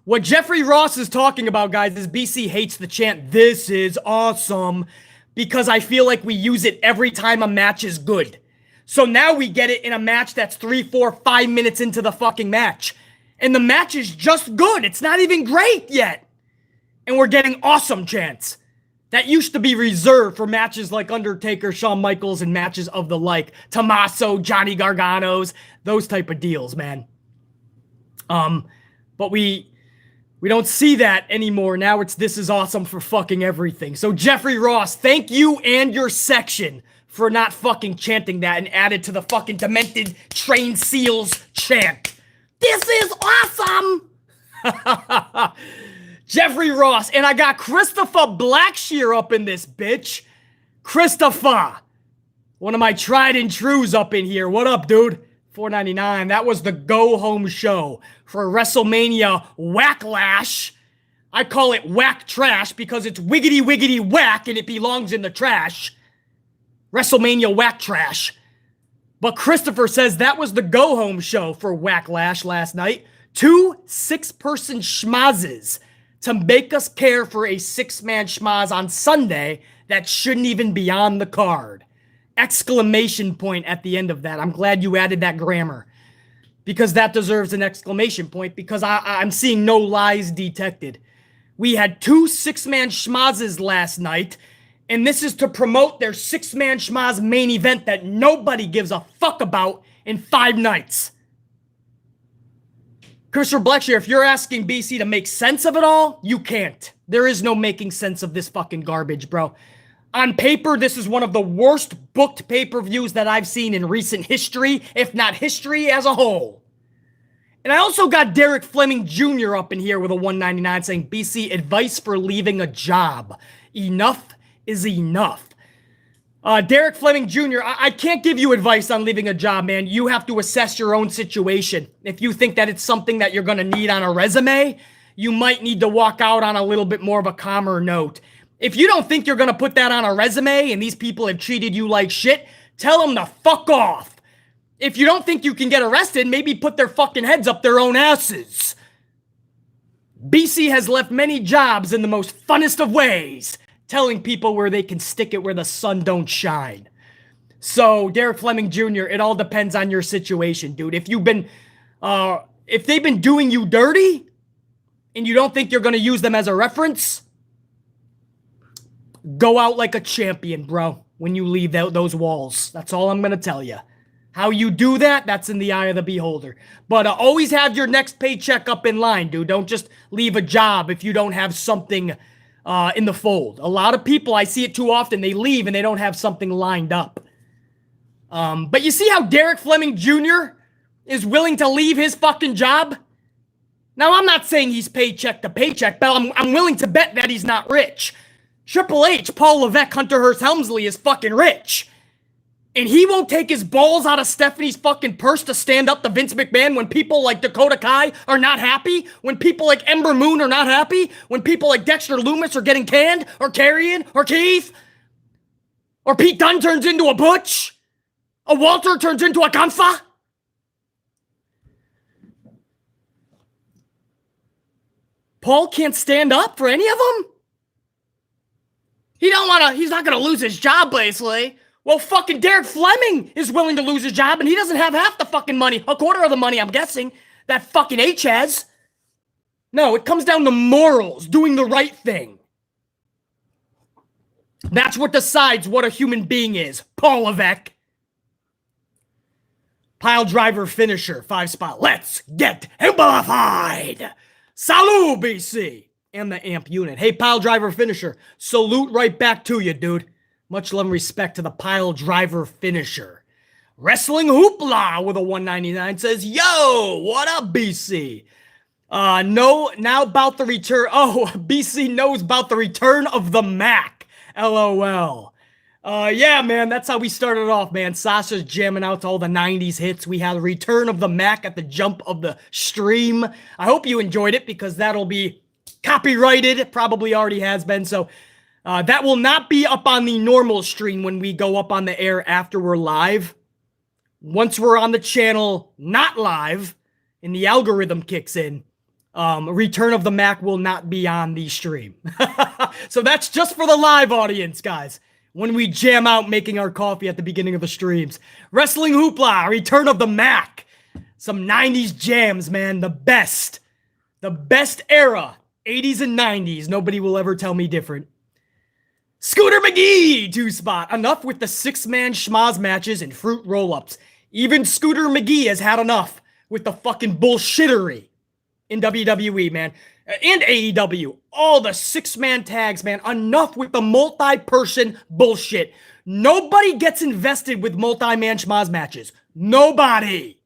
What Jeffrey Ross is talking about, guys, is BC hates the chant, "This is awesome," because I feel like we use it every time a match is good. So now we get it in a match that's 3, 4, 5 minutes into the fucking match. And the match is just good. It's not even great yet. And we're getting awesome chants. That used to be reserved for matches like Undertaker, Shawn Michaels, and matches of the like. Tommaso, Johnny Gargano's, those type of deals, man. But we don't see that anymore. Now it's "This is awesome" for fucking everything. So Jeffrey Ross, thank you and your section for not fucking chanting that and added to the fucking Demented Trained Seals chant. This is awesome! Jeffrey Ross, and I got Christopher Blackshear up in this bitch. Christopher, one of my tried and trues up in here. What up, dude? $4.99. That was the go-home show for WrestleMania Whacklash. I call it whack trash because it's wiggity wiggity whack and it belongs in the trash. WrestleMania Whack Trash. But Christopher says that was the go-home show for Whacklash last night. 2 6-person schmazzes to make us care for a 6-man schmazz on Sunday that shouldn't even be on the card. Exclamation point at the end of that. I'm glad you added that grammar. Because that deserves an exclamation point because I'm seeing no lies detected. We had 2 6-man schmazzes last night, and this is to promote their 6-man schmazz main event that nobody gives a fuck about in 5 nights. Christopher Blackshear, if you're asking BC to make sense of it all, you can't. There is no making sense of this fucking garbage, bro. On paper, this is one of the worst booked pay-per-views that I've seen in recent history, if not history as a whole. And I also got Derek Fleming Jr. up in here with a $1.99 saying, BC, advice for leaving a job. Enough is enough. Derek Fleming Jr., I can't give you advice on leaving a job, man. You have to assess your own situation. If you think that it's something that you're going to need on a resume, you might need to walk out on a little bit more of a calmer note. If you don't think you're going to put that on a resume and these people have treated you like shit, tell them to fuck off. If you don't think you can get arrested, maybe put their fucking heads up their own asses. BC has left many jobs in the most funnest of ways, telling people where they can stick it where the sun don't shine. So, Derek Fleming Jr., it all depends on your situation, dude. If they've been doing you dirty, and you don't think you're going to use them as a reference, go out like a champion, bro, when you leave those walls. That's all I'm going to tell you. How you do that, that's in the eye of the beholder. But always have your next paycheck up in line, dude. Don't just leave a job if you don't have something in the fold. A lot of people, I see it too often, they leave and they don't have something lined up. But you see how Derek Fleming Jr. is willing to leave his fucking job? Now, I'm not saying he's paycheck to paycheck, but I'm willing to bet that he's not rich. Triple H, Paul Levesque, Hunter Hearst Helmsley is fucking rich. And he won't take his balls out of Stephanie's fucking purse to stand up to Vince McMahon when people like Dakota Kai are not happy, when people like Ember Moon are not happy, when people like Dexter Lumis are getting canned, or Carrion, or Keith, or Pete Dunne turns into a Butch, a Walter turns into a Gunther. Paul can't stand up for any of them? He's not gonna lose his job, basically. Well, fucking Derek Fleming is willing to lose his job, and he doesn't have half the fucking money, a quarter of the money, I'm guessing, that fucking H has. No, it comes down to morals, doing the right thing. That's what decides what a human being is, Paul Levesque. Pile driver finisher, 5-spot. Let's get amplified. Salut, BC. And the amp unit. Hey, pile driver finisher, salute right back to you, dude. Much love and respect to the pile driver finisher. Wrestling Hoopla with a 199 says, yo, what up, BC? Now about the return. Oh, BC knows about the return of the Mac. LOL. Yeah, man, that's how we started off, man. Sasha's jamming out to all the 90s hits. We had a return of the Mac at the jump of the stream. I hope you enjoyed it because that'll be copyrighted. It probably already has been. So that will not be up on the normal stream when we go up on the air after we're live. Once we're on the channel, not live, and the algorithm kicks in, Return of the Mac will not be on the stream. So that's just for the live audience, guys. When we jam out making our coffee at the beginning of the streams. Wrestling Hoopla, Return of the Mac. Some 90s jams, man. The best. The best era. 80s and 90s. Nobody will ever tell me different. Scooter McGee, 2-spot. Enough with the 6-man schmaz matches and fruit roll-ups. Even Scooter McGee has had enough with the fucking bullshittery in WWE, man. And AEW. All the 6-man tags, man. Enough with the multi-person bullshit. Nobody gets invested with multi-man schmaz matches. Nobody.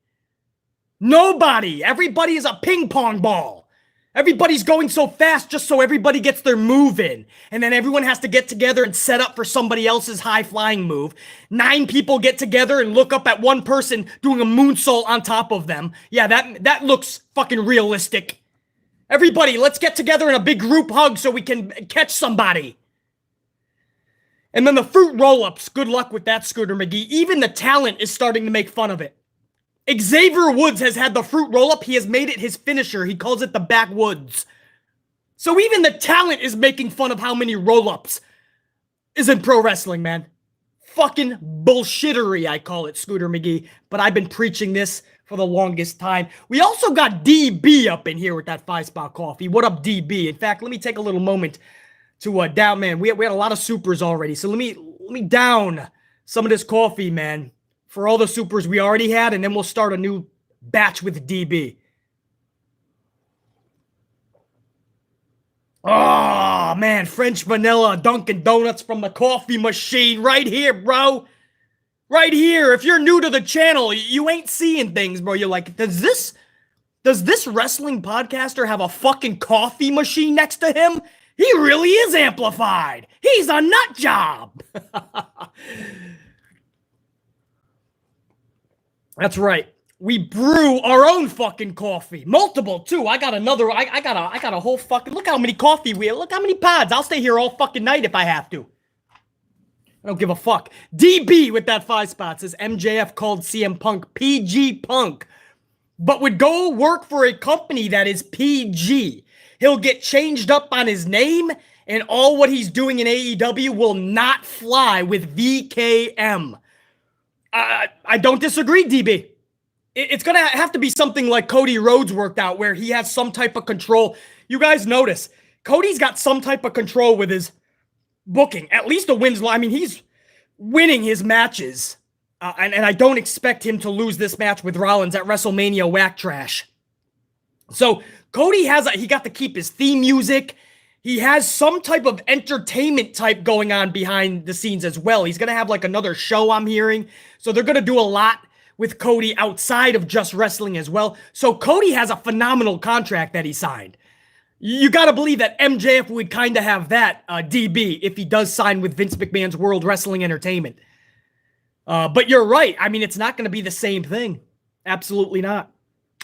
Nobody. Everybody is a ping pong ball. Everybody's going so fast just so everybody gets their move in. And then everyone has to get together and set up for somebody else's high-flying move. 9 people get together and look up at one person doing a moonsault on top of them. Yeah, that looks fucking realistic. Everybody, let's get together in a big group hug so we can catch somebody. And then the fruit roll-ups. Good luck with that, Scooter McGee. Even the talent is starting to make fun of it. Xavier Woods has had the fruit roll-up. He has made it his finisher. He calls it the backwoods. So even the talent is making fun of how many roll-ups is in pro wrestling, man. Fucking bullshittery, I call it, Scooter McGee. But I've been preaching this for the longest time. We also got DB up in here with that 5-spot coffee. What up, DB? In fact, let me take a little moment to down, man. We had a lot of supers already. So let me down some of this coffee, man, for all the supers we already had, and then we'll start a new batch with DB. Oh, man, French vanilla Dunkin' Donuts from the coffee machine right here, bro. Right here. If you're new to the channel, you ain't seeing things, bro. You're like, does this wrestling podcaster have a fucking coffee machine next to him? He really is amplified. He's a nut job. That's right. We brew our own fucking coffee. Multiple, too. I got another. I got a whole fucking. Look how many coffee we have. Look how many pods. I'll stay here all fucking night if I have to. I don't give a fuck. DB with that 5 spot says MJF called CM Punk PG Punk, but would go work for a company that is PG. He'll get changed up on his name, and all what he's doing in AEW will not fly with VKM. I don't disagree, DB. It's going to have to be something like Cody Rhodes worked out, where he has some type of control. You guys notice, Cody's got some type of control with his booking. At least a wins line. I mean, he's winning his matches. And I don't expect him to lose this match with Rollins at WrestleMania Whack Trash. So Cody he got to keep his theme music. He has some type of entertainment type going on behind the scenes as well. He's going to have like another show, I'm hearing. So they're going to do a lot with Cody outside of just wrestling as well. So Cody has a phenomenal contract that he signed. You got to believe that MJF would kind of have that, DB, if he does sign with Vince McMahon's World Wrestling Entertainment. But you're right. I mean, it's not going to be the same thing. Absolutely not.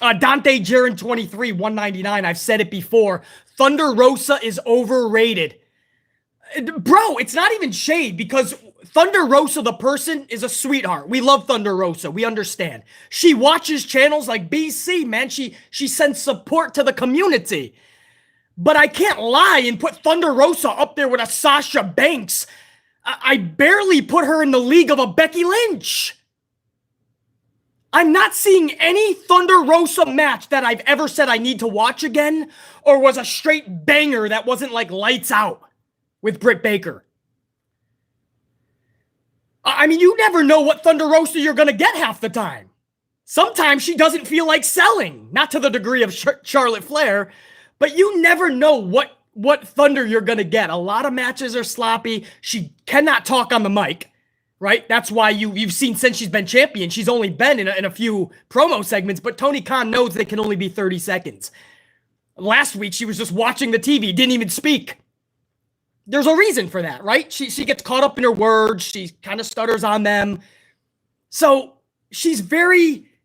Dante Jaron 23, 199. I've said it before. Thunder Rosa is overrated. Bro, it's not even shade, because Thunder Rosa, the person, is a sweetheart. We love Thunder Rosa. We understand. She watches channels like BC, man. She sends support to the community. But I can't lie and put Thunder Rosa up there with a Sasha Banks. I barely put her in the league of a Becky Lynch. I'm not seeing any Thunder Rosa match that I've ever said I need to watch again, or was a straight banger that wasn't like lights out with Britt Baker. I mean, you never know what Thunder Rosa you're going to get half the time. Sometimes she doesn't feel like selling, not to the degree of Charlotte Flair, but you never know what Thunder you're going to get. A lot of matches are sloppy. She cannot talk on the mic, right? That's why you've seen since she's been champion, she's only been in a few promo segments, but Tony Khan knows they can only be 30 seconds. Last week, she was just watching the TV, didn't even speak. There's a reason for that, right? She gets caught up in her words. She kind of stutters on them. So she's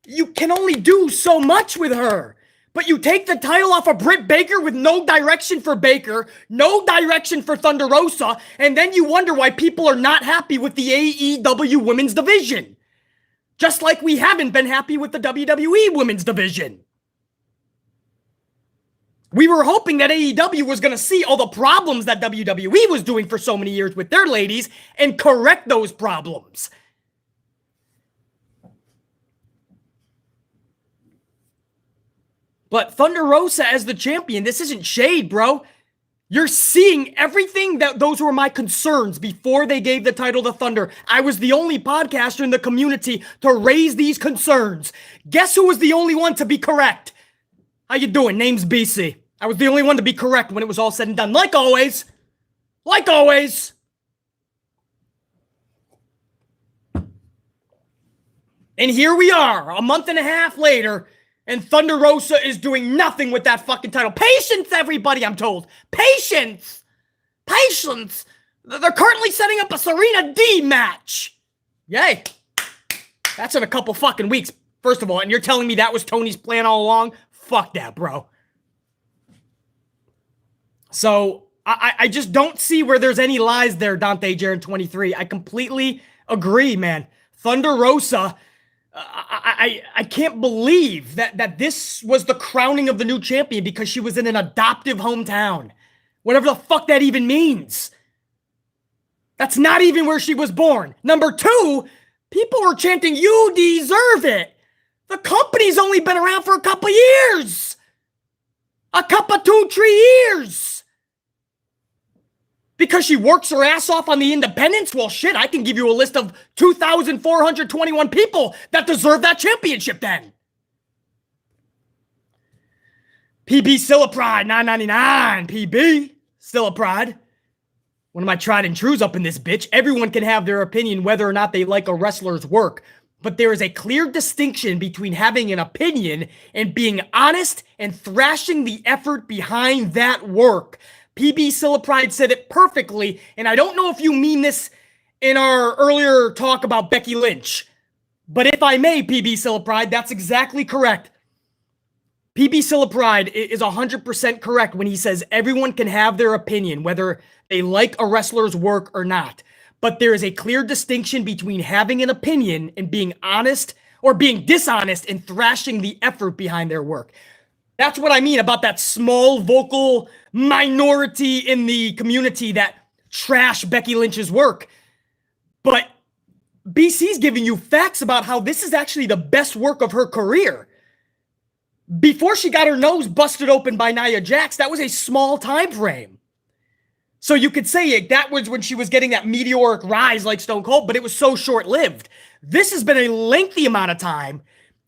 you can only do so much with her. But you take the title off of Britt Baker with no direction for Baker, no direction for Thunder Rosa, and then you wonder why people are not happy with the AEW women's division. Just like we haven't been happy with the WWE women's division. We were hoping that AEW was going to see all the problems that WWE was doing for so many years with their ladies and correct those problems. But Thunder Rosa as the champion, this isn't shade, bro. You're seeing everything those were my concerns before they gave the title to Thunder. I was the only podcaster in the community to raise these concerns. Guess who was the only one to be correct? How you doing? Name's BC. I was the only one to be correct when it was all said and done. Like always. Like always. And here we are, a month and a half later, and Thunder Rosa is doing nothing with that fucking title. Patience, everybody, I'm told. Patience. Patience. They're currently setting up a Serena D match. Yay. That's in a couple fucking weeks, first of all. And you're telling me that was Tony's plan all along? Fuck that, bro. So, I just don't see where there's any lies there, Dante Jaron 23. I completely agree, man. Thunder Rosa... I can't believe that this was the crowning of the new champion because she was in an adoptive hometown. Whatever the fuck that even means. That's not even where she was born. Number 2, people were chanting, "You deserve it." The company's only been around for a couple years. A couple, 2-3 years. Because she works her ass off on the independents? Well, shit, I can give you a list of 2,421 people that deserve that championship then. PB Stillapride, $9.99. PB Stillapride. One of my tried and trues up in this bitch. Everyone can have their opinion whether or not they like a wrestler's work. But there is a clear distinction between having an opinion and being honest and thrashing the effort behind that work. PB Pride said it perfectly, and I don't know if you mean this in our earlier talk about Becky Lynch, but if I may, PB Pride, that's exactly correct. PB Pride is 100% correct when he says everyone can have their opinion, whether they like a wrestler's work or not. But there is a clear distinction between having an opinion and being honest or being dishonest and thrashing the effort behind their work. That's what I mean about that small vocal minority in the community that trash Becky Lynch's work. But BC's giving you facts about how this is actually the best work of her career. Before she got her nose busted open by Nia Jax, that was a small time frame. So you could say that was when she was getting that meteoric rise like Stone Cold, but it was so short-lived. This has been a lengthy amount of time,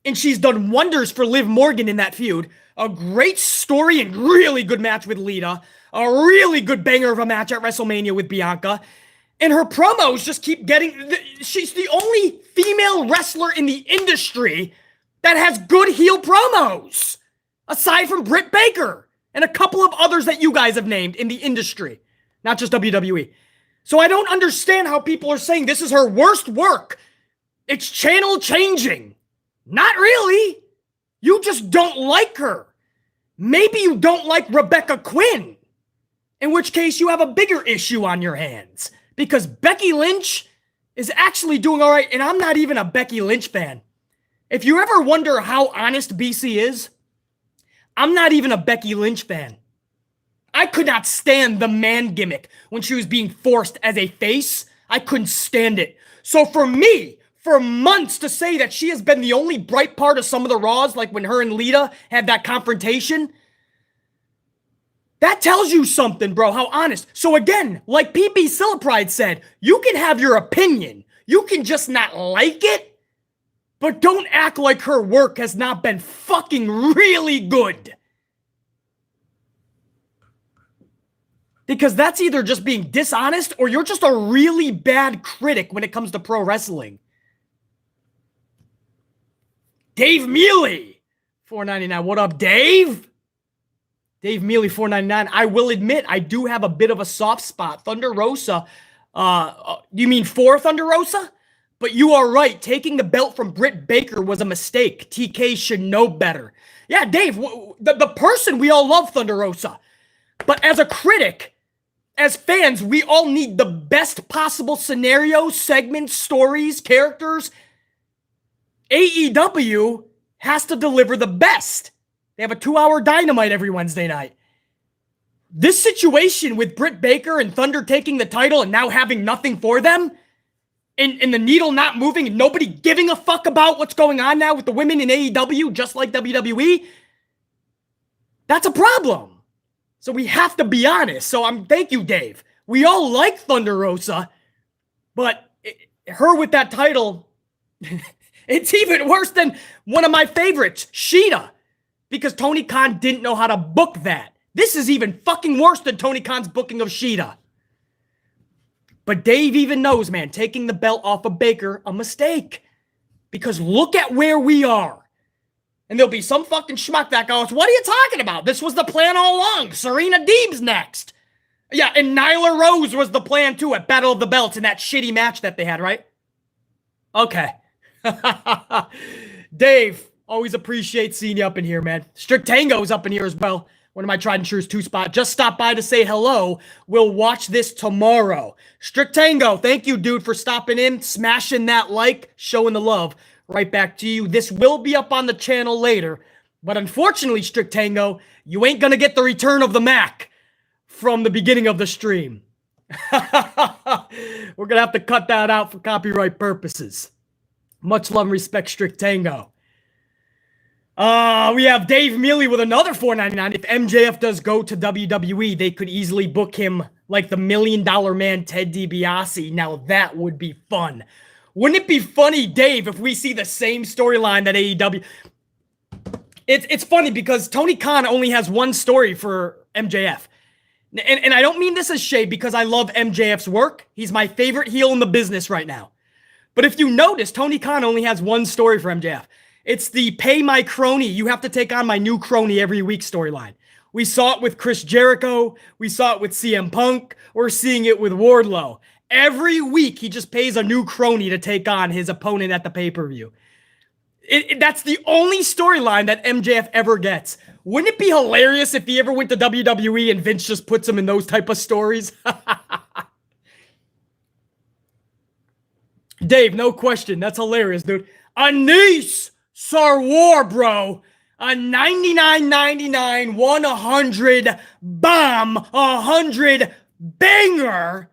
and she's done wonders for Liv Morgan in that feud. A great story and really good match with Lita. A really good banger of a match at WrestleMania with Bianca. And her promos just keep getting... She's the only female wrestler in the industry that has good heel promos, aside from Britt Baker and a couple of others that you guys have named in the industry, not just WWE. So I don't understand how people are saying this is her worst work. It's channel changing. Not really. You just don't like her. Maybe you don't like Rebecca Quinn, in which case you have a bigger issue on your hands, because Becky Lynch is actually doing all right, and I'm not even a Becky Lynch fan. If you ever wonder how honest BC is, I'm not even a Becky Lynch fan. I could not stand the man gimmick when she was being forced as a face. I couldn't stand it. So for me, for months to say that she has been the only bright part of some of the Raws, like when her and Lita had that confrontation, that tells you something, bro, how honest. So again, like PB Pride said, you can have your opinion. You can just not like it. But don't act like her work has not been fucking really good. Because that's either just being dishonest or you're just a really bad critic when it comes to pro wrestling. Dave Mealy, $4.99. What up, Dave? Dave Mealy, $4.99. I will admit, I do have a bit of a soft spot. Thunder Rosa. You mean for Thunder Rosa? But you are right. Taking the belt from Britt Baker was a mistake. TK should know better. Yeah, Dave, the person, we all love Thunder Rosa. But as a critic, as fans, we all need the best possible scenarios, segments, stories, characters. AEW has to deliver the best. They have a 2-hour Dynamite every Wednesday night. This situation with Britt Baker and Thunder taking the title and now having nothing for them, and the needle not moving and nobody giving a fuck about what's going on now with the women in AEW, just like WWE, that's a problem. So we have to be honest. So thank you, Dave. We all like Thunder Rosa, but her with that title, it's even worse than one of my favorites, Sheeta, because Tony Khan didn't know how to book that. This is even fucking worse than Tony Khan's booking of Sheeta. But Dave even knows, man, taking the belt off of Baker, a mistake. Because look at where we are. And there'll be some fucking schmuck that goes, what are you talking about? This was the plan all along. Serena Deeb's next. Yeah, and Nyla Rose was the plan too at Battle of the Belts in that shitty match that they had, right? Okay. Dave, always appreciate seeing you up in here, man. Strict Tango's up in here as well. One of my tried and true's 2-spot. Just stop by to say hello. We'll watch this tomorrow. Strict Tango, thank you, dude, for stopping in, smashing that like, showing the love. Right back to you. This will be up on the channel later. But unfortunately, Strict Tango, you ain't going to get the return of the Mac from the beginning of the stream. We're going to have to cut that out for copyright purposes. Much love and respect, Strict Tango. We have Dave Mealy with another $4.99. If MJF does go to WWE, they could easily book him like the $1 Million Man, Ted DiBiase. Now that would be fun. Wouldn't it be funny, Dave, if we see the same storyline that AEW... It's funny because Tony Khan only has one story for MJF. And I don't mean this as shade because I love MJF's work. He's my favorite heel in the business right now. But if you notice, Tony Khan only has one story for MJF. It's the pay my crony, you have to take on my new crony every week storyline. We saw it with Chris Jericho. We saw it with CM Punk. We're seeing it with Wardlow. Every week, he just pays a new crony to take on his opponent at the pay-per-view. That's the only storyline that MJF ever gets. Wouldn't it be hilarious if he ever went to WWE and Vince just puts him in those type of stories? Dave, no question. That's hilarious, dude. Anise Sarwar, bro. A $99.99, 100 bomb, 100 banger.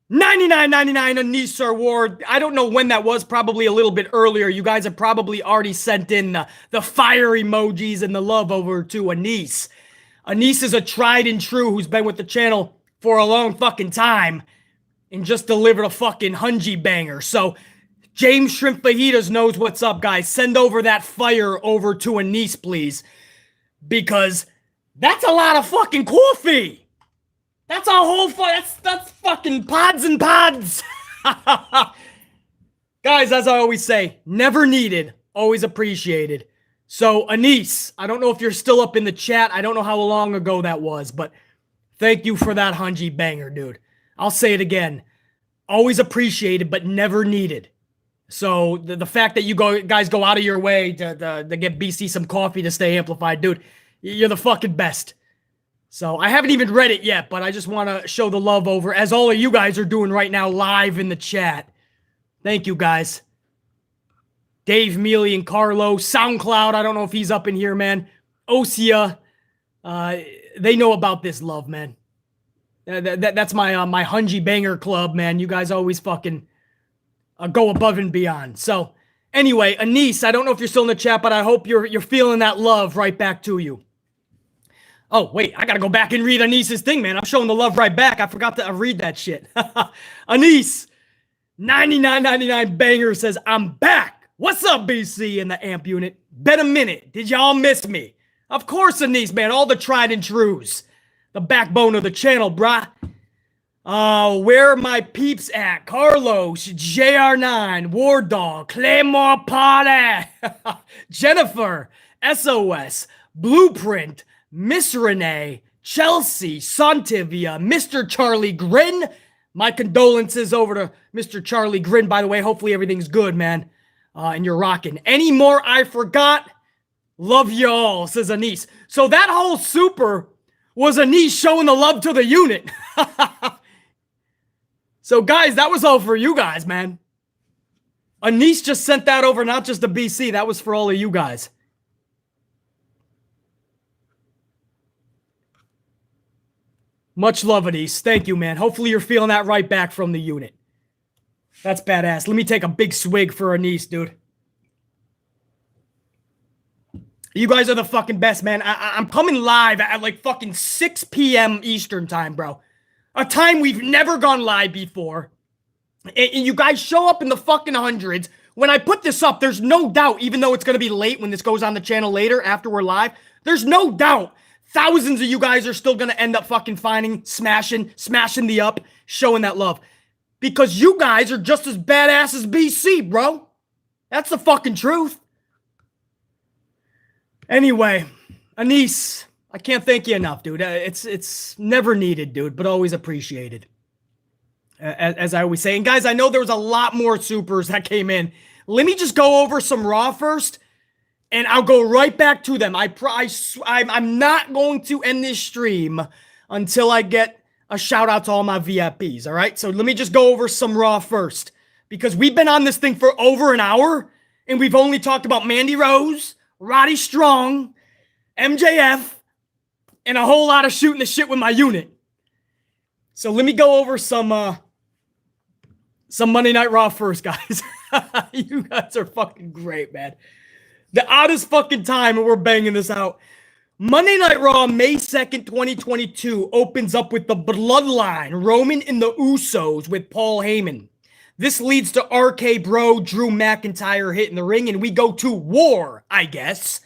$99.99 Anise Sarwar. I don't know when that was, probably a little bit earlier. You guys have probably already sent in the fire emojis and the love over to Anise. Anise is a tried and true who's been with the channel for a long fucking time and just delivered a fucking hungy banger. So James Shrimp Fajitas knows what's up, guys. Send over that fire over to Anise, please. Because that's a lot of fucking coffee. That's a whole that's fucking pods and pods. Guys, as I always say, never needed, always appreciated. So, Anise, I don't know if you're still up in the chat. I don't know how long ago that was, but thank you for that hungy banger, dude. I'll say it again. Always appreciated, but never needed. So, the fact that you guys go out of your way to get BC some coffee to stay amplified, dude, you're the fucking best. So, I haven't even read it yet, but I just want to show the love over, as all of you guys are doing right now live in the chat. Thank you, guys. Dave, Mealy, and Carlo. SoundCloud, I don't know if he's up in here, man. Osia, they know about this love, man. That's my hungy banger club, man. You guys always fucking go above and beyond. So, anyway, Anise, I don't know if you're still in the chat, but I hope you're feeling that love right back to you. Oh, wait, I gotta go back and read Anise's thing, man. I'm showing the love right back. I forgot to read that shit. Anise, $99.99 banger says, I'm back. What's up, BC in the amp unit? Been a minute. Did y'all miss me? Of course, Anise, man. All the tried and trues. The backbone of the channel, brah. Where are my peeps at? Carlos, JR9, War Dog, Claymore Party, Jennifer, SOS, Blueprint, Miss Renee, Chelsea, Santivia, Mr. Charlie Grin. My condolences over to Mr. Charlie Grin, by the way. Hopefully everything's good, man. And you're rocking. Any more I forgot? Love y'all, says Anise. So that whole super was Anise showing the love to the unit. So, guys, that was all for you guys, man. Anise just sent that over, not just to BC. That was for all of you guys. Much love, Anise. Thank you, man. Hopefully you're feeling that right back from the unit. That's badass. Let me take a big swig for Anise, dude. You guys are the fucking best, man. I'm coming live at like fucking 6 p.m. Eastern time, bro. A time we've never gone live before. And you guys show up in the fucking hundreds. When I put this up, there's no doubt, even though it's going to be late when this goes on the channel later after we're live, there's no doubt thousands of you guys are still going to end up fucking finding, smashing the up, showing that love. Because you guys are just as badass as BC, bro. That's the fucking truth. Anyway, Anise, I can't thank you enough, dude. It's never needed, dude, but always appreciated. As I always say. And guys, I know there was a lot more supers that came in. Let me just go over some Raw first, and I'll go right back to them. I'm not going to end this stream until I get a shout out to all my VIPs, all right? So let me just go over some Raw first, because we've been on this thing for over an hour, and we've only talked about Mandy Rose, Roddy Strong, MJF, and a whole lot of shooting the shit with my unit. So let me go over some Monday Night Raw first, guys. You guys are fucking great, man. The oddest fucking time, and we're banging this out. Monday Night Raw, May 2nd, 2022, opens up with the Bloodline, Roman and the Usos with Paul Heyman. This leads to RK Bro, Drew McIntyre hitting the ring, and we go to war, I guess.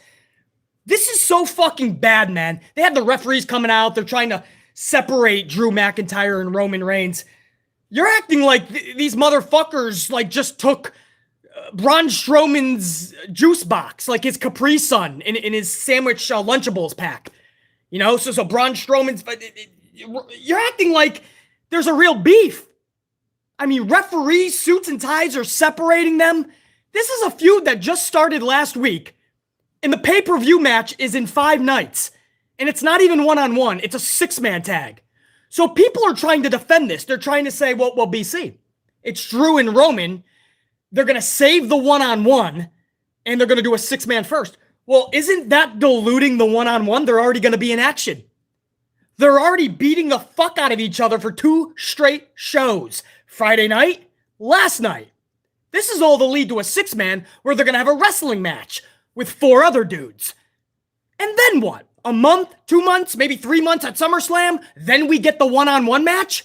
This is so fucking bad, man. They had the referees coming out. They're trying to separate Drew McIntyre and Roman Reigns. You're acting like these motherfuckers like just took Braun Strowman's juice box, like his Capri Sun in his sandwich Lunchables pack. You know, so Braun Strowman's, you're acting like there's a real beef. I mean, referees, suits and ties are separating them. This is a feud that just started last week, and the pay-per-view match is in 5 nights, and it's not even one-on-one. It's a 6-man tag. So people are trying to defend this. They're trying to say, well, BC, it's Drew and Roman. They're going to save the one-on-one, and they're going to do a 6-man first. Well, isn't that diluting the one-on-one? They're already going to be in action. They're already beating the fuck out of each other for 2 straight shows. Friday night, last night. This is all to lead to a 6-man where they're going to have a wrestling match with 4 other dudes. And then what? A month, 2 months, maybe 3 months at SummerSlam? Then we get the one-on-one match?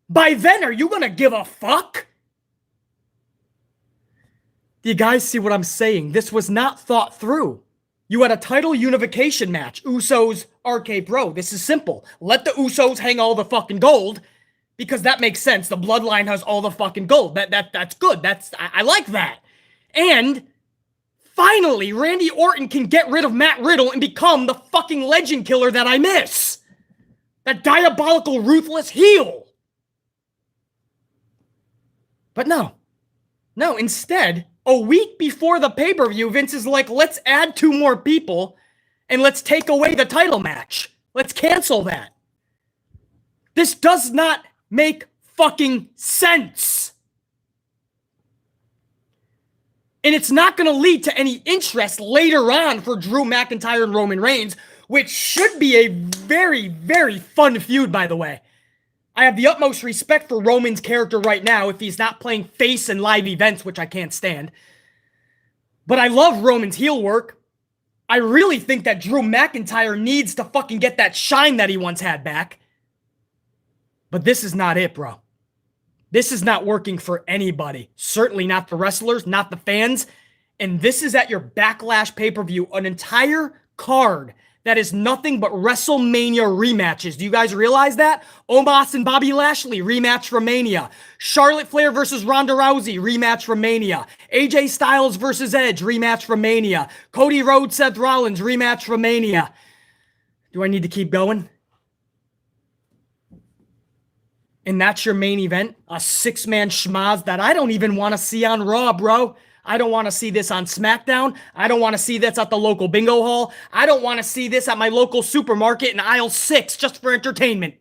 By then, are you going to give a fuck? Do you guys see what I'm saying? This was not thought through. You had a title unification match. Usos, RK Bro. This is simple. Let the Usos hang all the fucking gold because that makes sense. The Bloodline has all the fucking gold. That's good. I like that. And finally, Randy Orton can get rid of Matt Riddle and become the fucking legend killer that I miss. That diabolical, ruthless heel. But no, instead, a week before the pay-per-view, Vince is like, let's add 2 more people and let's take away the title match. Let's cancel that. This does not make fucking sense. And it's not going to lead to any interest later on for Drew McIntyre and Roman Reigns, which should be a very, very fun feud, by the way. I have the utmost respect for Roman's character right now if he's not playing face in live events, which I can't stand. But I love Roman's heel work. I really think that Drew McIntyre needs to fucking get that shine that he once had back. But this is not it, bro. This is not working for anybody. Certainly not the wrestlers, not the fans. And this is at your Backlash pay-per-view, an entire card that is nothing but WrestleMania rematches. Do you guys realize that? Omos and Bobby Lashley, rematch from Mania. Charlotte Flair versus Ronda Rousey, rematch from Mania. AJ Styles versus Edge, rematch from Mania. Cody Rhodes, Seth Rollins, rematch from Mania. Do I need to keep going? And that's your main event? A 6-man schmaz that I don't even want to see on Raw, bro. I don't want to see this on SmackDown. I don't want to see this at the local bingo hall. I don't want to see this at my local supermarket in aisle 6 just for entertainment.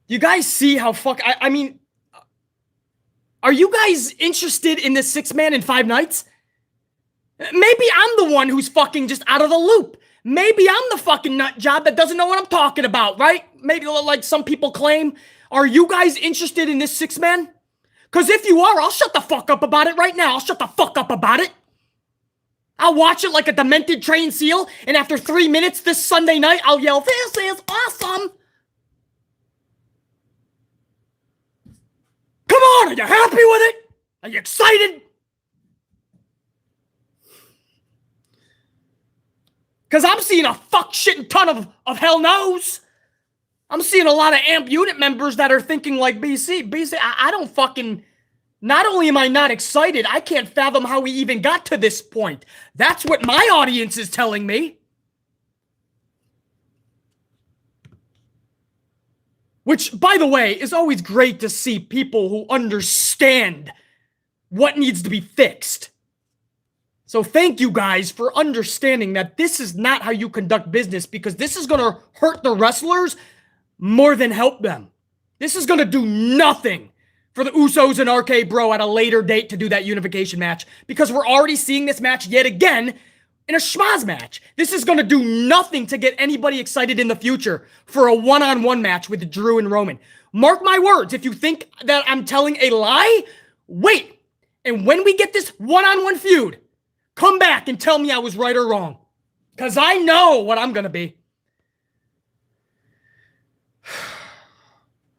You guys see how I mean, are you guys interested in this 6-man in 5 nights? Maybe I'm the one who's fucking just out of the loop. Maybe I'm the fucking nut job that doesn't know what I'm talking about, right? Maybe like some people claim. Are you guys interested in this 6-man? Because if you are, I'll shut the fuck up about it right now. I'll shut the fuck up about it. I'll watch it like a demented trained seal, and after 3 minutes this Sunday night, I'll yell, "This is awesome!" Come on, are you happy with it? Are you excited? Because I'm seeing a fuck shit ton of hell no's. I'm seeing a lot of AMP unit members that are thinking like, BC, I don't fucking, not only am I not excited, I can't fathom how we even got to this point. That's what my audience is telling me. Which, by the way, is always great to see people who understand what needs to be fixed. So thank you guys for understanding that this is not how you conduct business, because this is going to hurt the wrestlers more than help them. This is going to do nothing for the Usos and RK Bro at a later date to do that unification match, because we're already seeing this match yet again in a schmaz match. This is going to do nothing to get anybody excited in the future for a one-on-one match with Drew and Roman. Mark my words, if you think that I'm telling a lie, wait. And when we get this one-on-one feud, come back and tell me I was right or wrong. Because I know what I'm going to be.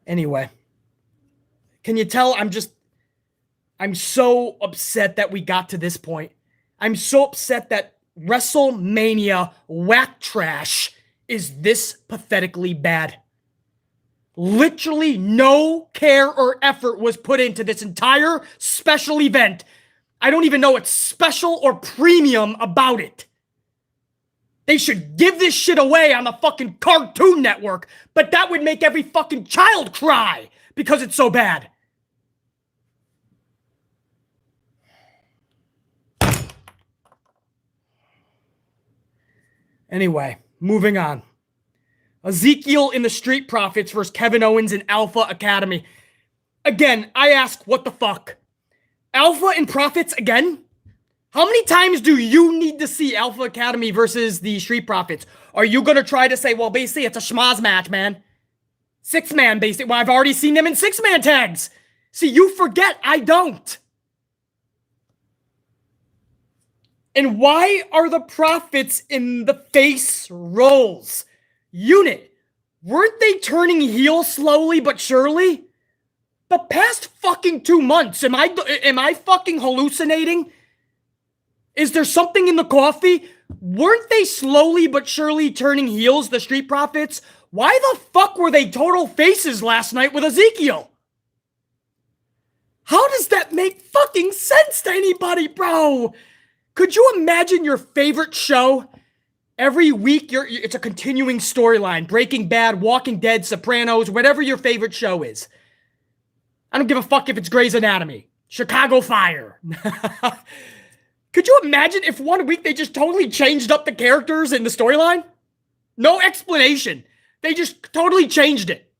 Anyway. Can you tell I'm so upset that we got to this point. I'm so upset that WrestleMania whack trash is this pathetically bad. Literally no care or effort was put into this entire special event. I don't even know what's special or premium about it. They should give this shit away on the fucking Cartoon Network, but that would make every fucking child cry because it's so bad. Anyway, moving on. Ezekiel in the Street Profits versus Kevin Owens in Alpha Academy. Again, I ask, what the fuck? Alpha and Profits again? How many times do you need to see Alpha Academy versus the Street Profits? Are you going to try to say, well, basically, it's a schmoz match, man? Six-man, basically. Well, I've already seen them in six-man tags. See, you forget. I don't. And why are the Profits in the face roles? Unit, weren't they turning heel slowly but surely? The past fucking 2 months, am I fucking hallucinating? Is there something in the coffee? Weren't they slowly but surely turning heels, the Street Profits? Why the fuck were they total faces last night with Ezekiel? How does that make fucking sense to anybody, bro? Could you imagine your favorite show? Every week, it's a continuing storyline. Breaking Bad, Walking Dead, Sopranos, whatever your favorite show is. I don't give a fuck if it's Grey's Anatomy. Chicago Fire. Could you imagine if 1 week they just totally changed up the characters in the storyline? No explanation. They just totally changed it.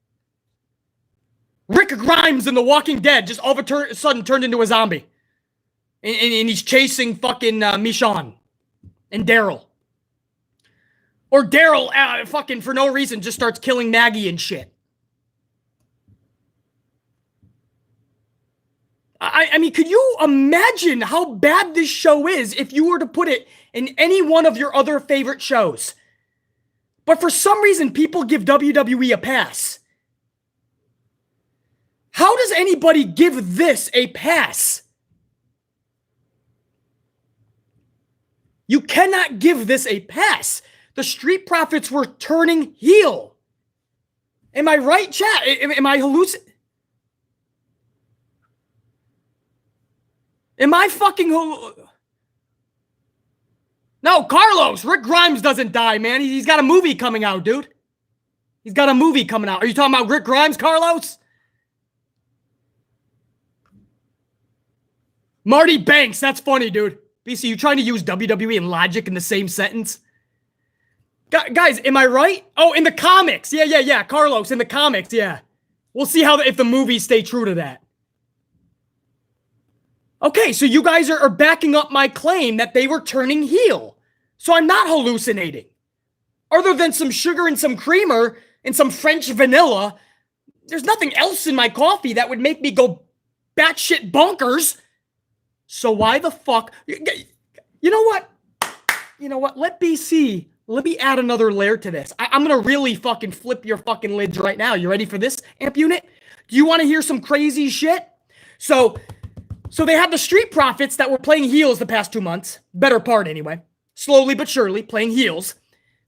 Rick Grimes in The Walking Dead just all of a sudden turned into a zombie. And he's chasing fucking Michonne and Daryl. Or Daryl, fucking for no reason, just starts killing Maggie and shit. I mean, could you imagine how bad this show is if you were to put it in any one of your other favorite shows? But for some reason, people give WWE a pass. How does anybody give this a pass? You cannot give this a pass. The Street Profits were turning heel. Am I right, chat? Am I hallucinating? Am I fucking... No, Carlos, Rick Grimes doesn't die, man. He's got a movie coming out, dude. He's got a movie coming out. Are you talking about Rick Grimes, Carlos? Marty Banks, that's funny, dude. BC, you trying to use WWE and Logic in the same sentence? Guys, am I right? Oh, in the comics. Yeah. Carlos, in the comics, yeah. We'll see how if the movies stay true to that. Okay, so you guys are backing up my claim that they were turning heel. So I'm not hallucinating. Other than some sugar and some creamer and some French vanilla, there's nothing else in my coffee that would make me go batshit bonkers. So why the fuck? You know what? Let me add another layer to this. I'm going to really fucking flip your fucking lids right now. You ready for this, Amp Unit? Do you want to hear some crazy shit? So they have the Street Profits that were playing heels the past 2 months. Better part, anyway. Slowly but surely playing heels.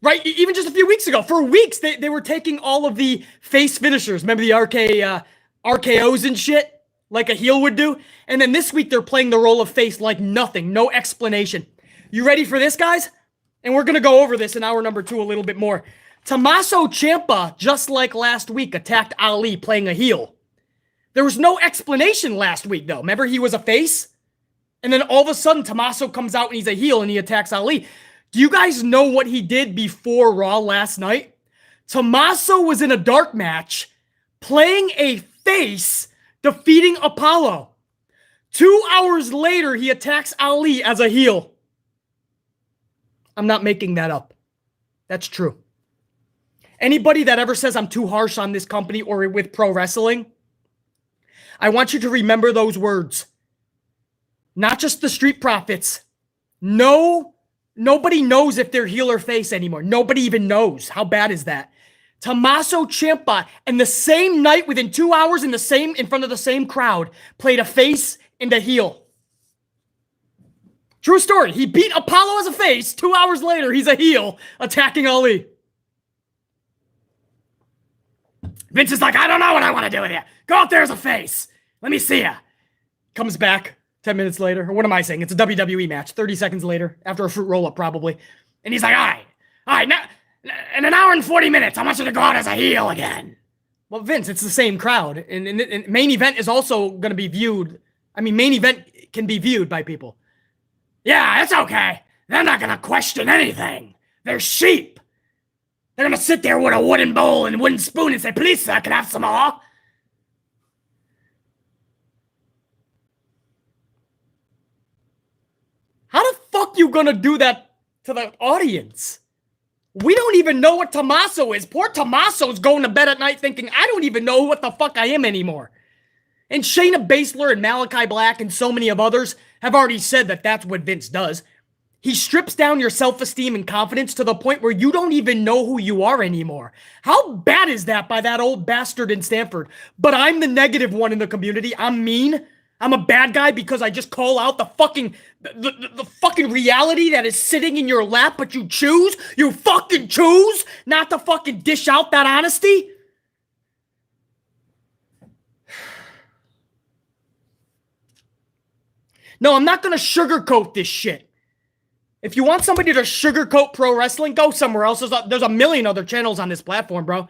Right? Even just a few weeks ago. For weeks, they were taking all of the face finishers. Remember the RKOs and shit? Like a heel would do? And then this week, they're playing the role of face like nothing. No explanation. You ready for this, guys? And we're going to go over this in hour number 2 a little bit more. Tommaso Ciampa, just like last week, attacked Ali playing a heel. There was no explanation last week, though. Remember, he was a face? And then all of a sudden, Tommaso comes out and he's a heel and he attacks Ali. Do you guys know what he did before Raw last night? Tommaso was in a dark match, playing a face, defeating Apollo. 2 hours later, he attacks Ali as a heel. I'm not making that up. That's true. Anybody that ever says I'm too harsh on this company or with pro wrestling, I want you to remember those words. Not just the Street Profits. Nobody knows if they're heel or face anymore. Nobody even knows. How bad is that? Tommaso Ciampa, and the same night, within 2 hours, in front of the same crowd, played a face and a heel. True story. He beat Apollo as a face. 2 hours later, he's a heel attacking Ali. Vince is like, I don't know what I want to do with you. Go out there as a face. Let me see ya. Comes back 10 minutes later. Or what am I saying? It's a WWE match. 30 seconds later, after a fruit roll-up probably. And he's like, all right, now, in an hour and 40 minutes, I want you to go out as a heel again. Well, Vince, it's the same crowd. And main event is also going to be viewed. I mean, main event can be viewed by people. Yeah, it's okay. They're not going to question anything. They're sheep. They're going to sit there with a wooden bowl and a wooden spoon and say, please, sir, can I have some more? How the fuck you going to do that to the audience? We don't even know what Tommaso is. Poor Tommaso's going to bed at night thinking, I don't even know what the fuck I am anymore. And Shayna Baszler and Malachi Black and so many of others have already said that that's what Vince does. He strips down your self-esteem and confidence to the point where you don't even know who you are anymore. How bad is that by that old bastard in Stanford? But I'm the negative one in the community. I'm mean. I'm a bad guy because I just call out the fucking reality that is sitting in your lap, but you fucking choose not to fucking dish out that honesty. No, I'm not going to sugarcoat this shit. If you want somebody to sugarcoat pro wrestling, go somewhere else. There's a million other channels on this platform, bro.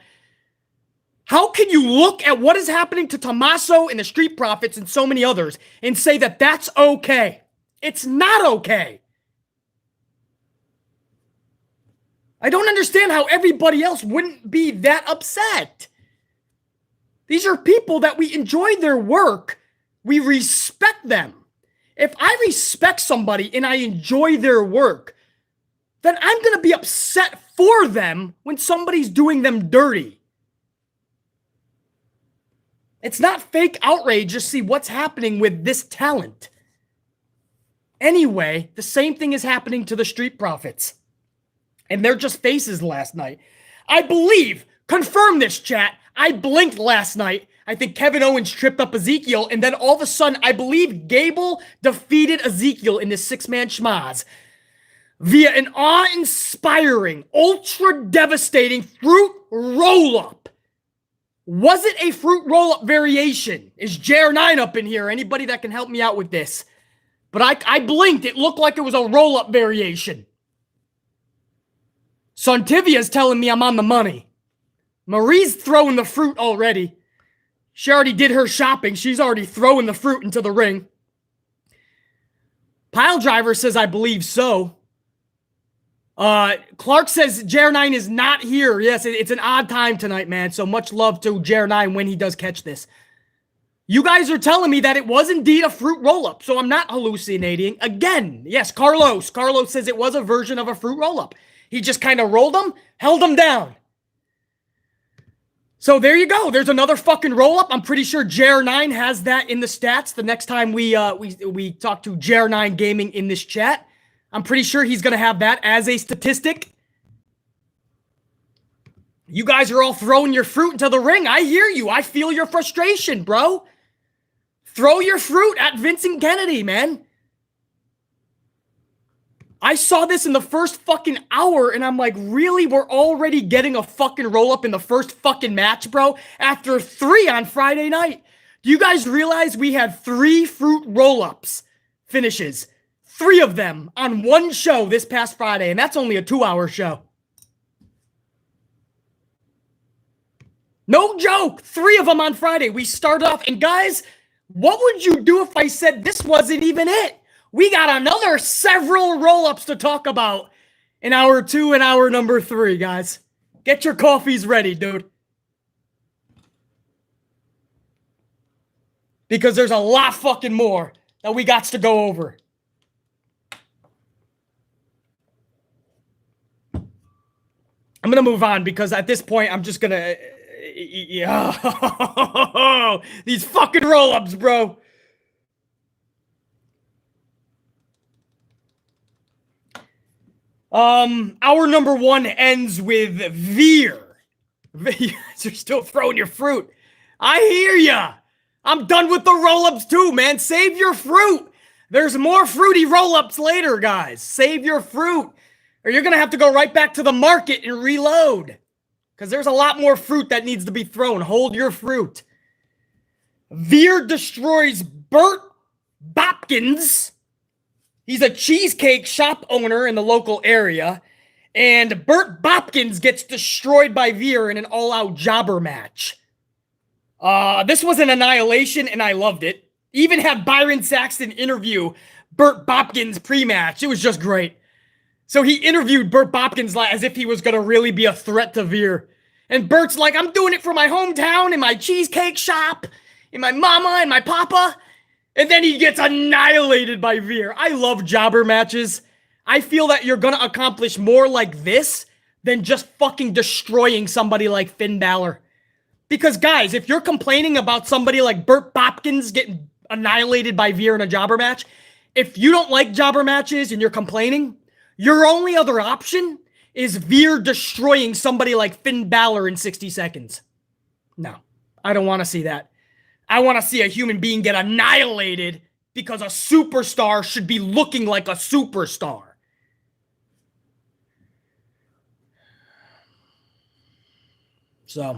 How can you look at what is happening to Tommaso and the Street Profits and so many others and say that that's okay? It's not okay. I don't understand how everybody else wouldn't be that upset. These are people that we enjoy their work. We respect them. If I respect somebody and I enjoy their work, then I'm going to be upset for them when somebody's doing them dirty. It's not fake outrage. Just see what's happening with this talent. Anyway, the same thing is happening to the Street Profits. And they're just faces last night. I believe, confirm this, chat, I blinked last night. I think Kevin Owens tripped up Ezekiel, and then all of a sudden, I believe Gable defeated Ezekiel in this six-man schmaz via an awe-inspiring, ultra-devastating fruit roll-up. Was it a fruit roll-up variation? Is JR9 up in here? Anybody that can help me out with this? But I blinked. It looked like it was a roll-up variation. Sontivia's telling me I'm on the money. Marie's throwing the fruit already. She already did her shopping. She's already throwing the fruit into the ring. Piledriver says, I believe so. Clark says JR9 is not here. Yes, it's an odd time tonight, man. So much love to JR9 when he does catch this. You guys are telling me that it was indeed a fruit roll-up, so I'm not hallucinating. Again, yes, Carlos. Carlos says it was a version of a fruit roll-up. He just kind of rolled them, held them down. So there you go. There's another fucking roll-up. I'm pretty sure JR9 has that in the stats. The next time we talk to JR9 Gaming in this chat, I'm pretty sure he's going to have that as a statistic. You guys are all throwing your fruit into the ring. I hear you. I feel your frustration, bro. Throw your fruit at Vincent Kennedy, man. I saw this in the first fucking hour, and I'm like, really? We're already getting a fucking roll-up in the first fucking match, bro? After 3 on Friday night. Do you guys realize we had 3 fruit roll-ups finishes? 3 of them on one show this past Friday, and that's only a 2-hour show. No joke. 3 of them on Friday. We started off, and guys, what would you do if I said this wasn't even it? We got another several roll-ups to talk about in hour 2 and hour number 3, guys. Get your coffees ready, dude. Because there's a lot fucking more that we got to go over. I'm going to move on because at this point, I'm just going to... Yeah. These fucking roll-ups, bro. Hour number 1 ends with Veer. You guys are still throwing your fruit. I hear ya. I'm done with the roll-ups too, man. Save your fruit. There's more fruity roll-ups later, guys. Save your fruit. Or you're going to have to go right back to the market and reload. because there's a lot more fruit that needs to be thrown. Hold your fruit. Veer destroys Burt Bopkins. He's a cheesecake shop owner in the local area. And Burt Bopkins gets destroyed by Veer in an all-out jobber match. This was an annihilation, and I loved it. Even had Byron Saxton interview Burt Bopkins pre-match. It was just great. So he interviewed Burt Bopkins as if he was going to really be a threat to Veer. And Burt's like, I'm doing it for my hometown, and my cheesecake shop, and my mama, and my papa. And then he gets annihilated by Veer. I love jobber matches. I feel that you're going to accomplish more like this than just fucking destroying somebody like Finn Balor. Because, guys, if you're complaining about somebody like Burt Bopkins getting annihilated by Veer in a jobber match, if you don't like jobber matches and you're complaining, your only other option is Veer destroying somebody like Finn Balor in 60 seconds. No, I don't want to see that. I want to see a human being get annihilated because a superstar should be looking like a superstar. So,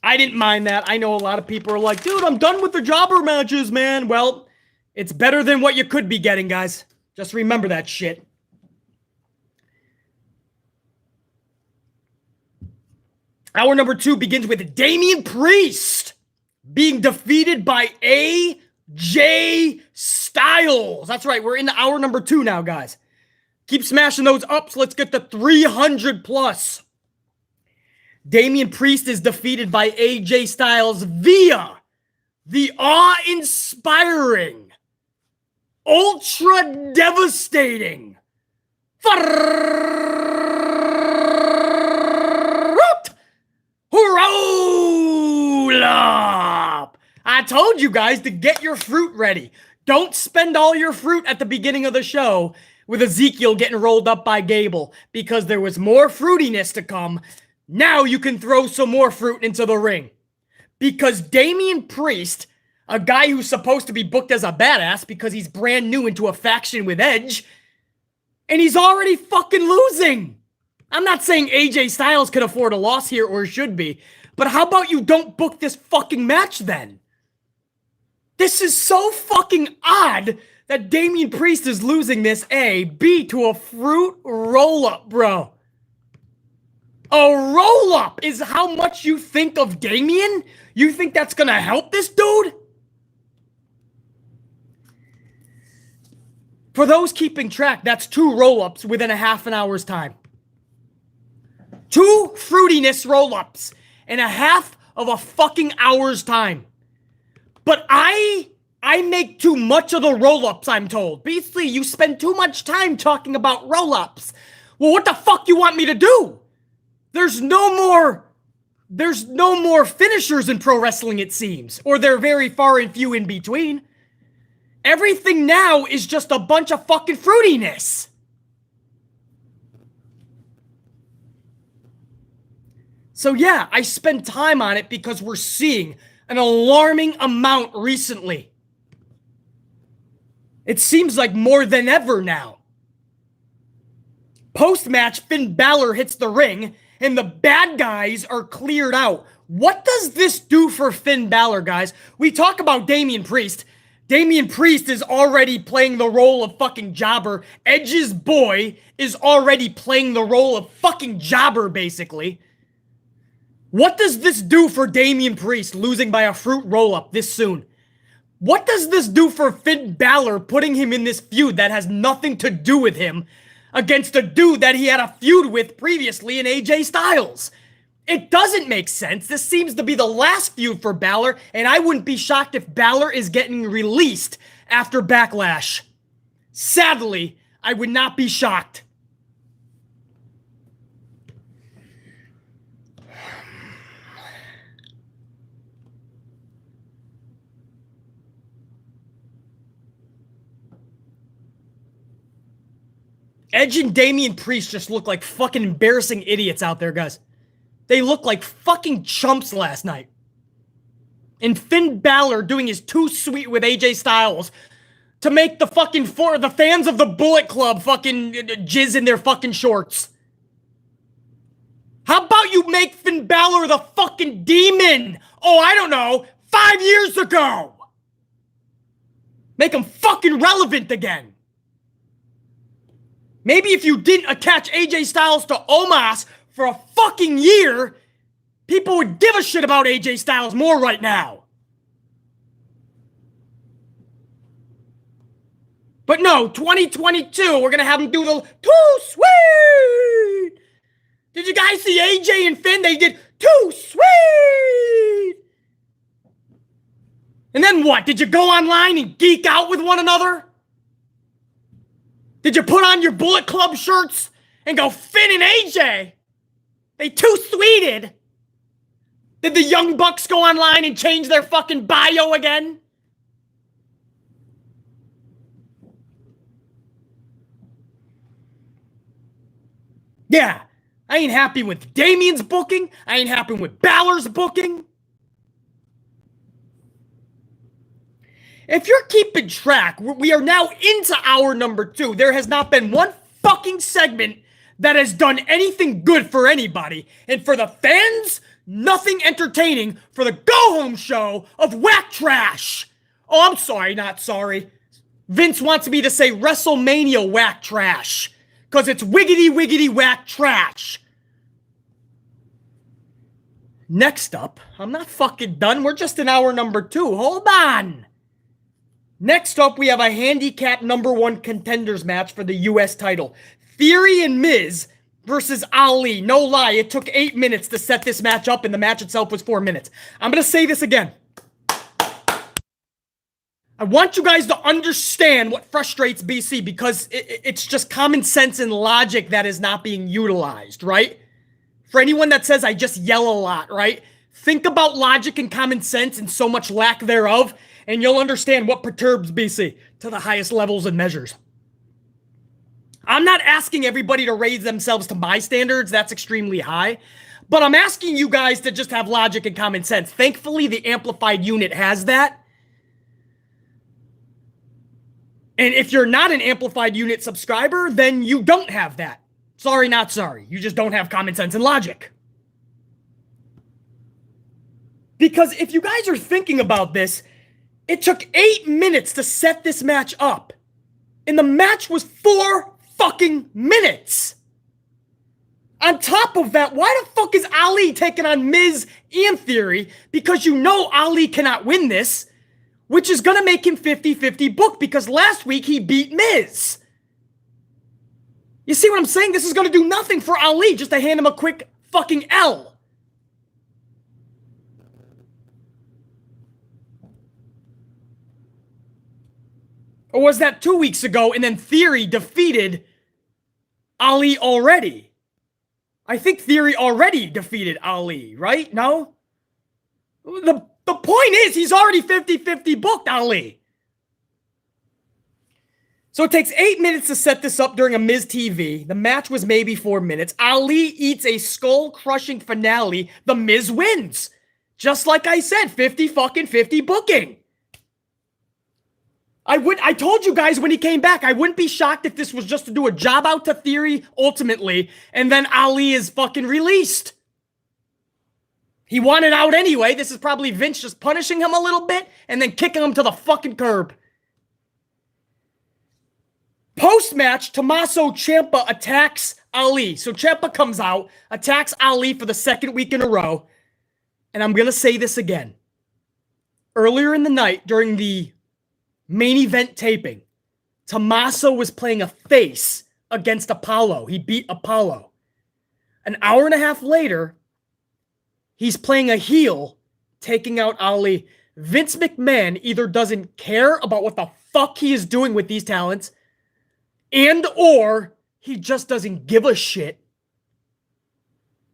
I didn't mind that. I know a lot of people are like, dude, I'm done with the jobber matches, man. Well, it's better than what you could be getting, guys. Just remember that shit. Hour number 2 begins with Damian Priest being defeated by AJ Styles. That's right, we're into hour number 2 now, guys. Keep smashing those ups. Let's get to 300 plus. Damian Priest is defeated by AJ Styles via the awe-inspiring, ultra-devastating roll up. I told you guys to get your fruit ready. Don't spend all your fruit at the beginning of the show with Ezekiel getting rolled up by Gable, because there was more fruitiness to come. Now you can throw some more fruit into the ring. Because Damian Priest, a guy who's supposed to be booked as a badass because he's brand new into a faction with Edge, and he's already fucking losing. I'm not saying AJ Styles can afford a loss here or should be, but how about you don't book this fucking match then? This is so fucking odd that Damian Priest is losing this, A. B, to a fruit roll-up, bro. A roll-up is how much you think of Damian? You think that's gonna help this dude? For those keeping track, that's 2 roll-ups within a half an hour's time. 2 fruitiness roll-ups in a half of a fucking hour's time. But I make too much of the roll-ups, I'm told. Basically, you spend too much time talking about roll-ups. Well, what the fuck you want me to do? There's no more finishers in pro wrestling, it seems. Or they're very far and few in between. Everything now is just a bunch of fucking fruitiness. So yeah, I spend time on it because we're seeing an alarming amount recently. It seems like more than ever now. Post-match, Finn Balor hits the ring, and the bad guys are cleared out. What does this do for Finn Balor, guys? We talk about Damian Priest. Damian Priest is already playing the role of fucking jobber. Edge's boy is already playing the role of fucking jobber, basically. What does this do for Damian Priest losing by a fruit roll-up this soon? What does this do for Finn Balor putting him in this feud that has nothing to do with him against a dude that he had a feud with previously in AJ Styles? It doesn't make sense. This seems to be the last feud for Balor, and I wouldn't be shocked if Balor is getting released after Backlash. Sadly, I would not be shocked. Edge and Damian Priest just look like fucking embarrassing idiots out there, guys. They look like fucking chumps last night. And Finn Balor doing his too sweet with AJ Styles to make the fucking the fans of the Bullet Club fucking jizz in their fucking shorts. How about you make Finn Balor the fucking demon? Oh, I don't know, 5 years ago. Make him fucking relevant again. Maybe if you didn't attach AJ Styles to Omos for a fucking year, people would give a shit about AJ Styles more right now. But no, 2022, we're gonna have him do the too sweet. Did you guys see AJ and Finn? They did too sweet. And then what? Did you go online and geek out with one another? Did you put on your Bullet Club shirts and go Finn and AJ? They too sweeted. Did the Young Bucks go online and change their fucking bio again? Yeah, I ain't happy with Damien's booking. I ain't happy with Balor's booking. If you're keeping track, we are now into hour number 2. There has not been one fucking segment that has done anything good for anybody. And for the fans, nothing entertaining for the go-home show of whack trash. Oh, I'm sorry, not sorry. Vince wants me to say WrestleMania whack trash. Because it's wiggity, wiggity, whack trash. Next up, I'm not fucking done. We're just in hour number 2. Hold on. Next up, we have a handicap number 1 contenders match for the U.S. title. Theory and Miz versus Ali. No lie, it took 8 minutes to set this match up, and the match itself was 4 minutes. I'm going to say this again. I want you guys to understand what frustrates BC, because it's just common sense and logic that is not being utilized, right? For anyone that says I just yell a lot, right? Think about logic and common sense and so much lack thereof, and you'll understand what perturbs BC to the highest levels and measures. I'm not asking everybody to raise themselves to my standards. That's extremely high. But I'm asking you guys to just have logic and common sense. Thankfully, the amplified unit has that. And if you're not an amplified unit subscriber, then you don't have that. Sorry, not sorry. You just don't have common sense and logic. Because if you guys are thinking about this, it took 8 minutes to set this match up. And the match was 4 fucking minutes. On top of that, why the fuck is Ali taking on Miz and Theory? Because you know Ali cannot win this, which is going to make him 50-50 booked, because last week he beat Miz. You see what I'm saying? This is going to do nothing for Ali, just to hand him a quick fucking L. Or was that 2 weeks ago, and then Theory defeated Ali already? I think Theory already defeated Ali, right? No? The point is, he's already 50-50 booked Ali. So it takes 8 minutes to set this up during a Miz TV. The match was maybe 4 minutes. Ali eats a skull-crushing finale. The Miz wins. Just like I said, 50-50 booking. I told you guys when he came back, I wouldn't be shocked if this was just to do a job out to Theory ultimately, and then Ali is fucking released. He wanted out anyway. This is probably Vince just punishing him a little bit and then kicking him to the fucking curb. Post-match, Tommaso Ciampa attacks Ali. So Ciampa comes out, attacks Ali for the 2nd week in a row. And I'm going to say this again. Earlier in the night, during the main event taping, Tommaso was playing a face against Apollo. He beat Apollo. An hour and a half later, he's playing a heel, taking out Ali. Vince McMahon either doesn't care about what the fuck he is doing with these talents, and or he just doesn't give a shit.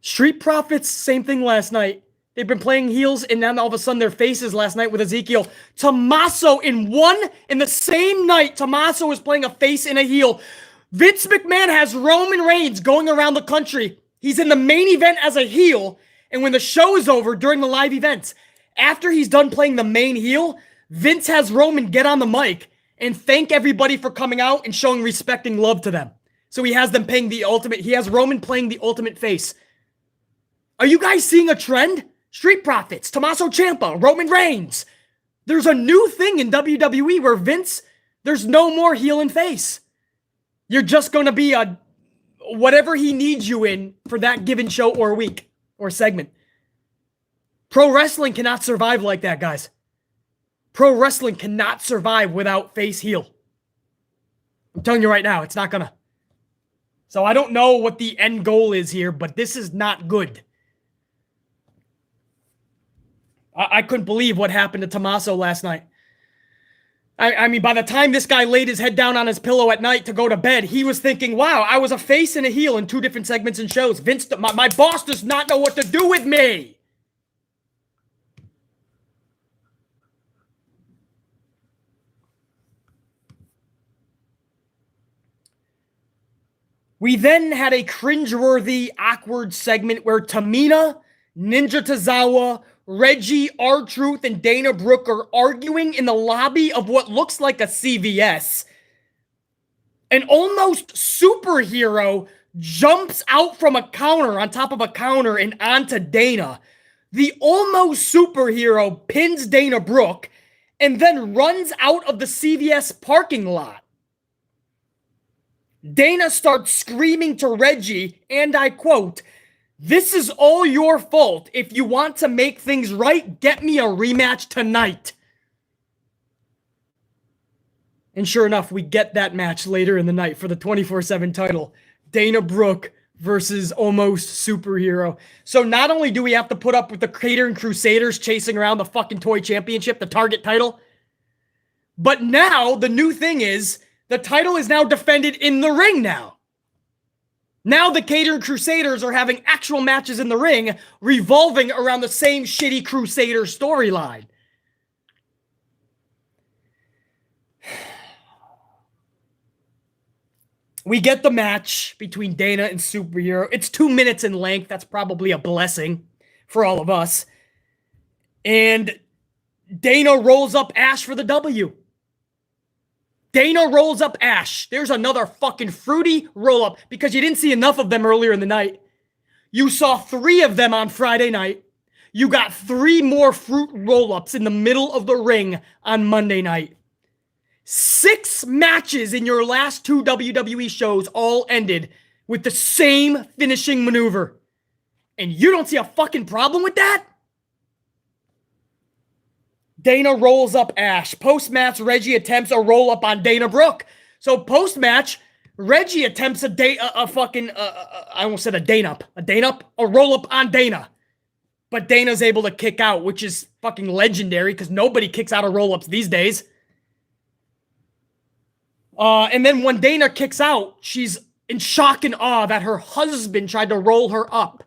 Street Profits, same thing last night. They've been playing heels, and then all of a sudden their faces last night with Ezekiel. Tommaso in the same night, Tommaso was playing a face and a heel. Vince McMahon has Roman Reigns going around the country. He's in the main event as a heel, and when the show is over during the live events, after he's done playing the main heel, Vince has Roman get on the mic and thank everybody for coming out and showing respect and love to them. So he has them paying the ultimate, he has Roman playing the ultimate face. Are you guys seeing a trend? Street Profits, Tommaso Ciampa, Roman Reigns. There's a new thing in WWE where Vince, there's no more heel and face. You're just going to be a whatever he needs you in for that given show or week or segment. Pro wrestling cannot survive like that, guys. Pro wrestling cannot survive without face heel. I'm telling you right now, it's not gonna. So I don't know what the end goal is here, but this is not good. I couldn't believe what happened to Tommaso last night. I mean, by the time this guy laid his head down on his pillow at night to go to bed, he was thinking, wow, I was a face and a heel in 2 different segments and shows. Vince, my boss does not know what to do with me. We then had a cringeworthy, awkward segment where Tamina, Ninja Tozawa, Reggie, R-Truth, and Dana Brooke are arguing in the lobby of what looks like a CVS. An almost superhero jumps out from a counter on top of a counter and onto Dana. The almost superhero pins Dana Brooke and then runs out of the CVS parking lot. Dana starts screaming to Reggie, and I quote, "This is all your fault. If you want to make things right, get me a rematch tonight." And sure enough, we get that match later in the night for the 24/7 title. Dana Brooke versus almost superhero. So not only do we have to put up with the Catering Crusaders chasing around the fucking toy championship, the Target title, but now the new thing is the title is now defended in the ring now. Now the Catering Crusaders are having actual matches in the ring revolving around the same shitty Crusader storyline. We get the match between Dana and Superhero. It's 2 minutes in length. That's probably a blessing for all of us. And Dana rolls up Ash for the W. Dana rolls up Ash. There's another fucking fruity roll-up because you didn't see enough of them earlier in the night. You saw 3 of them on Friday night. You got 3 more fruit roll-ups in the middle of the ring on Monday night. 6 matches in your last 2 WWE shows all ended with the same finishing maneuver. And you don't see a fucking problem with that? Dana rolls up Ash. Post-match, Reggie attempts a roll-up on Dana Brooke. So post-match, Reggie attempts a roll-up on Dana. But Dana's able to kick out, which is fucking legendary because nobody kicks out of roll-ups these days. And then when Dana kicks out, she's in shock and awe that her husband tried to roll her up.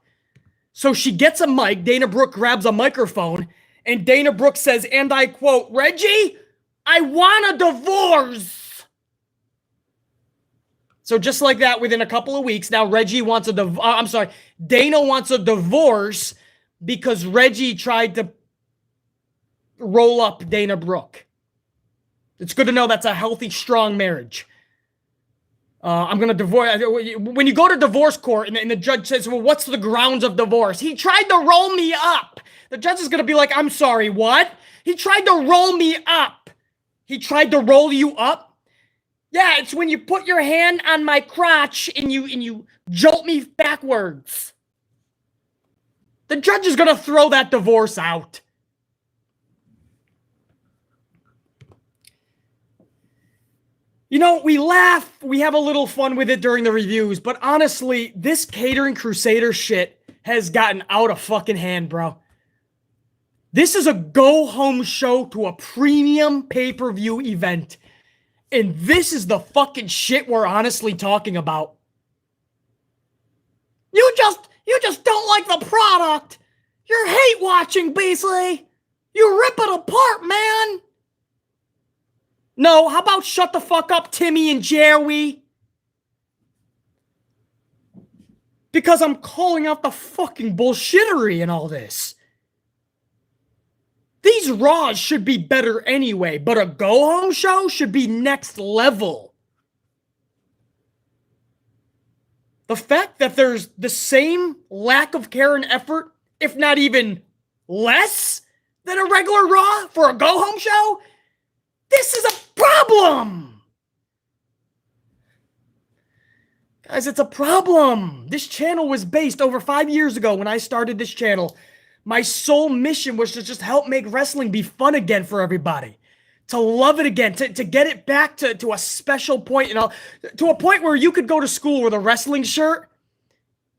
So she gets a mic. Dana Brooke grabs a microphone. And Dana Brooke says, and I quote, "Reggie, I want a divorce." So just like that, within a couple of weeks, now Dana wants a divorce because Reggie tried to roll up Dana Brooke. It's good to know that's a healthy, strong marriage. I'm going to divorce. When you go to divorce court and the judge says, well, what's the grounds of divorce? He tried to roll me up. The judge is going to be like, I'm sorry, what? He tried to roll me up. He tried to roll you up? Yeah, it's when you put your hand on my crotch and you jolt me backwards. The judge is going to throw that divorce out. You know, we laugh, we have a little fun with it during the reviews, but honestly, this Catering Crusader shit has gotten out of fucking hand, bro. This is a go-home show to a premium pay-per-view event. And this is the fucking shit we're honestly talking about. You just don't like the product. You're hate-watching, Beasley. You rip it apart, man. No, how about shut the fuck up, Timmy and Jerry? Because I'm calling out the fucking bullshittery in all this. These Raws should be better anyway, but a go-home show should be next level. The fact that there's the same lack of care and effort, if not even less than a regular Raw for a go-home show, this is a problem. Guys, it's a problem. This channel was based over 5 years ago when I started this channel. My sole mission was to just help make wrestling be fun again for everybody. To love it again, to get it back to a special point, to a point where you could go to school with a wrestling shirt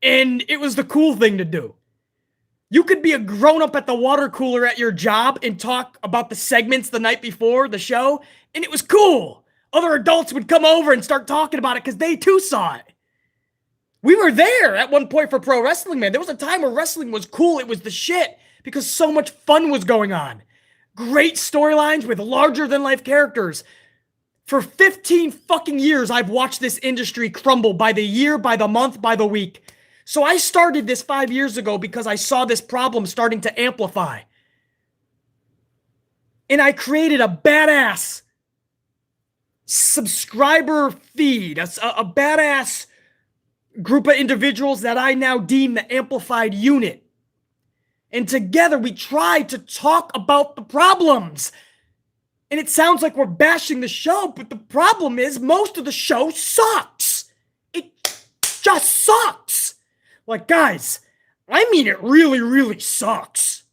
and it was the cool thing to do. You could be a grown-up at the water cooler at your job and talk about the segments the night before the show, and it was cool. Other adults would come over and start talking about it because they too saw it. We were there at one point for pro wrestling, man. There was a time where wrestling was cool. It was the shit because so much fun was going on. Great storylines with larger-than-life characters. For 15 fucking years, I've watched this industry crumble by the year, by the month, by the week. So I started this 5 years ago because I saw this problem starting to amplify. And I created a badass subscriber feed, a badass group of individuals that I now deem the amplified unit. And together we try to talk about the problems. And it sounds like we're bashing the show, but the problem is most of the show sucks. It just sucks. Like, guys, I mean it really, really sucks.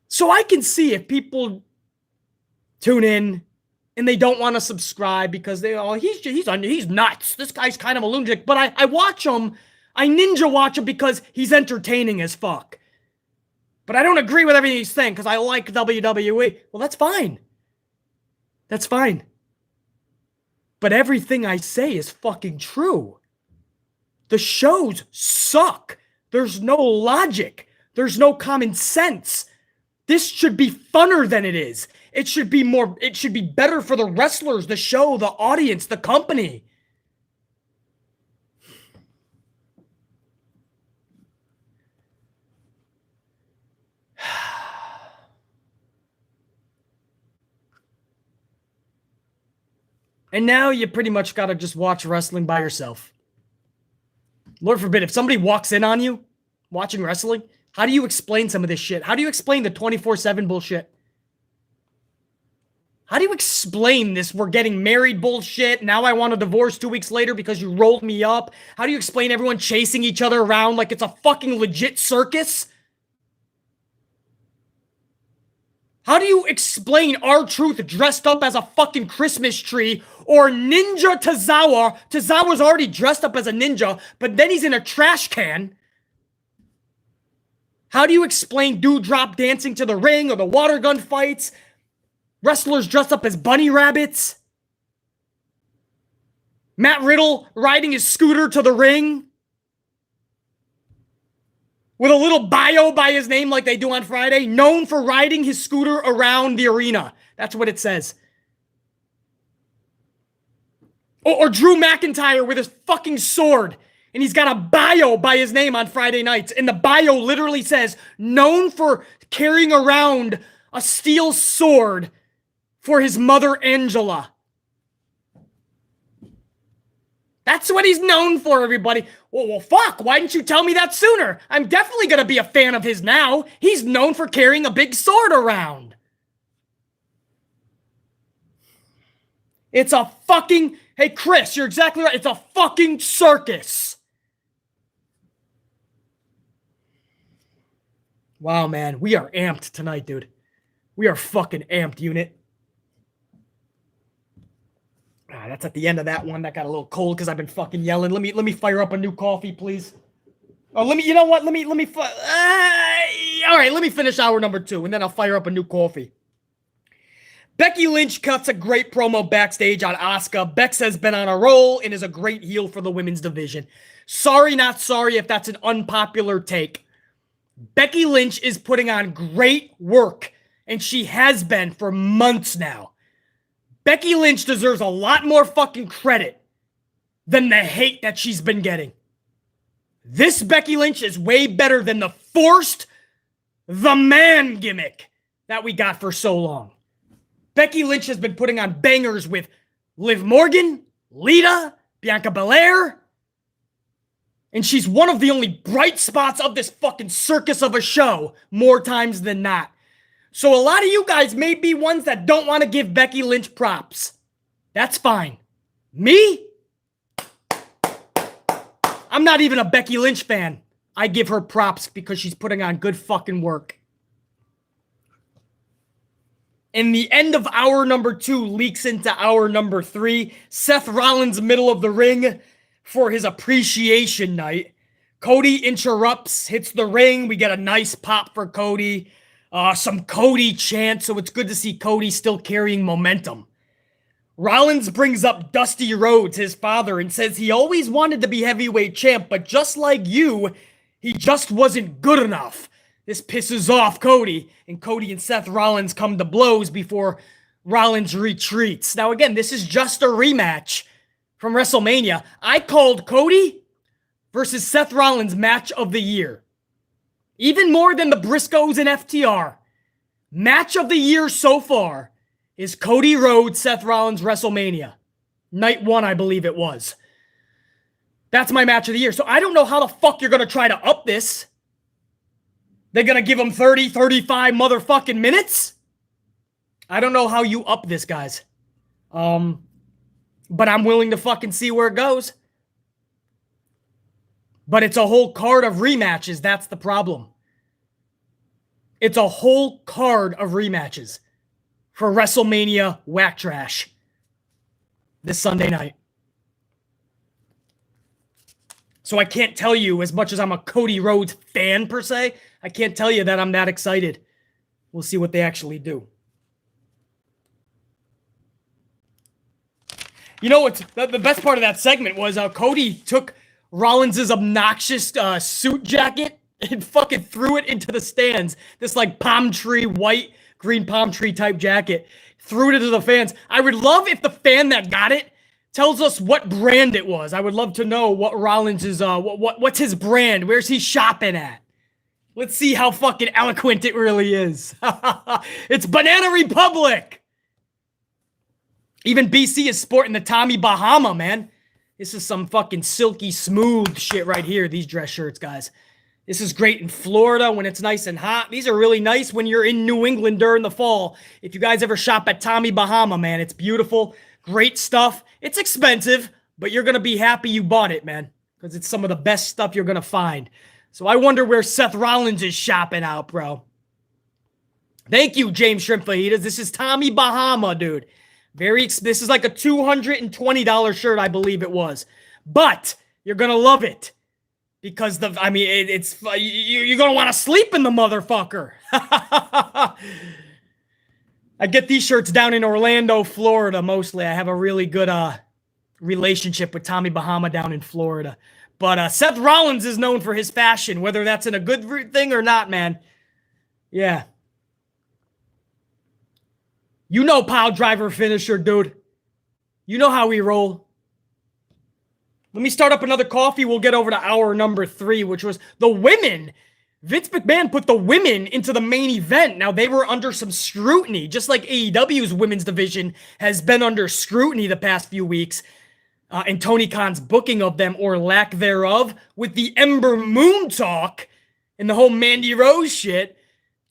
So I can see if people tune in and they don't want to subscribe because he's nuts. This guy's kind of a lunatic. But I watch him. I ninja watch him because he's entertaining as fuck. But I don't agree with everything he's saying because I like WWE. Well, that's fine. That's fine. But everything I say is fucking true. The shows suck. There's no logic. There's no common sense. This should be funner than it is. It should be better for the wrestlers, the show, the audience, the company. And now you pretty much got to just watch wrestling by yourself. Lord forbid, if somebody walks in on you watching wrestling, how do you explain some of this shit? How do you explain the 24/7 bullshit? How do you explain this we're getting married bullshit? Now I want a divorce 2 weeks later because you rolled me up. How do you explain everyone chasing each other around like it's a fucking legit circus? How do you explain R-Truth dressed up as a fucking Christmas tree or Ninja Tozawa? Tozawa's already dressed up as a ninja, but then he's in a trash can. How do you explain Dewdrop dancing to the ring or the water gun fights? Wrestlers dressed up as bunny rabbits? Matt Riddle riding his scooter to the ring? With a little bio by his name like they do on Friday. Known for riding his scooter around the arena. That's what it says. Or Drew McIntyre with his fucking sword. And he's got a bio by his name on Friday nights. And the bio literally says, known for carrying around a steel sword for his mother, Angela. That's what he's known for, everybody. Well, fuck, why didn't you tell me that sooner? I'm definitely going to be a fan of his now. He's known for carrying a big sword around. It's a fucking... Hey, Chris, you're exactly right. It's a fucking circus. Wow, man. We are amped tonight, dude. We are fucking amped, unit. That's at the end of that one. That got a little cold because I've been fucking yelling. Let me fire up a new coffee, please. Oh, you know what? All right, let me finish hour number 2, and then I'll fire up a new coffee. Becky Lynch cuts a great promo backstage on Asuka. Bex has been on a roll and is a great heel for the women's division. Sorry, not sorry if that's an unpopular take. Becky Lynch is putting on great work, and she has been for months now. Becky Lynch deserves a lot more fucking credit than the hate that she's been getting. This Becky Lynch is way better than the forced the man gimmick that we got for so long. Becky Lynch has been putting on bangers with Liv Morgan, Lita, Bianca Belair. And she's one of the only bright spots of this fucking circus of a show more times than not. So a lot of you guys may be ones that don't want to give Becky Lynch props. That's fine. Me? I'm not even a Becky Lynch fan. I give her props because she's putting on good fucking work. And the end of hour number 2 leaks into hour number 3. Seth Rollins, middle of the ring for his appreciation night. Cody interrupts, hits the ring. We get a nice pop for Cody. Some Cody chant, so it's good to see Cody still carrying momentum. Rollins brings up Dusty Rhodes, his father, and says he always wanted to be heavyweight champ, but just like you, he just wasn't good enough. This pisses off Cody, and Cody and Seth Rollins come to blows before Rollins retreats. Now again, this is just a rematch from WrestleMania. I called Cody versus Seth Rollins match of the year. Even more than the Briscoes and FTR. Match of the year so far is Cody Rhodes, Seth Rollins, WrestleMania. Night 1, I believe it was. That's my match of the year. So I don't know how the fuck you're going to try to up this. They're going to give him 30, 35 motherfucking minutes? I don't know how you up this, guys. But I'm willing to fucking see where it goes. But it's a whole card of rematches. That's the problem. It's a whole card of rematches for WrestleMania whack trash this Sunday night. So I can't tell you, as much as I'm a Cody Rhodes fan per se, I can't tell you that I'm that excited. We'll see what they actually do. You know what's the best part of that segment was Cody took Rollins' obnoxious suit jacket and fucking threw it into the stands. This like palm tree, white, green palm tree type jacket. Threw it into the fans. I would love if the fan that got it tells us what brand it was. I would love to know what Rollins is, what's his brand? Where's he shopping at? Let's see how fucking eloquent it really is. It's Banana Republic. Even BC is sporting the Tommy Bahama, man. This is some fucking silky smooth shit right here, these dress shirts, guys. This is great in Florida when it's nice and hot. These are really nice when you're in New England during the fall. If you guys ever shop at Tommy Bahama, man, it's beautiful. Great stuff. It's expensive, but you're going to be happy you bought it, man, because it's some of the best stuff you're going to find. So I wonder where Seth Rollins is shopping out, bro. Thank you, James Shrimp Fajitas. This is Tommy Bahama, dude. This is like a $220 shirt, I believe it was. But you're going to love it. Because you're going to want to sleep in the motherfucker. I get these shirts down in Orlando, Florida, mostly. I have a really good relationship with Tommy Bahama down in Florida. But Seth Rollins is known for his fashion, whether that's in a good thing or not, man. Yeah. You know pile driver finisher, dude. You know how we roll. Let me start up another coffee. We'll get over to hour number 3, which was the women. Vince McMahon put the women into the main event. Now, they were under some scrutiny, just like AEW's women's division has been under scrutiny the past few weeks. And Tony Khan's booking of them, or lack thereof, with the Ember Moon talk and the whole Mandy Rose shit.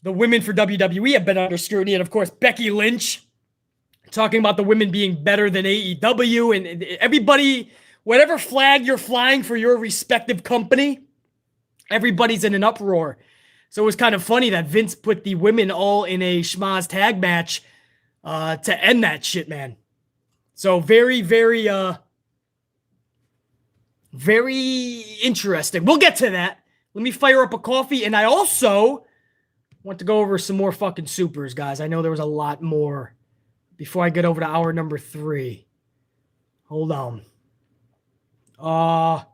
The women for WWE have been under scrutiny. And, of course, Becky Lynch talking about the women being better than AEW. And everybody, whatever flag you're flying for your respective company, everybody's in an uproar. So it was kind of funny that Vince put the women all in a schmaz tag match to end that shit, man. So very, very, very interesting. We'll get to that. Let me fire up a coffee. And I also want to go over some more fucking supers, guys. I know there was a lot more before I get over to hour number 3. Hold on. I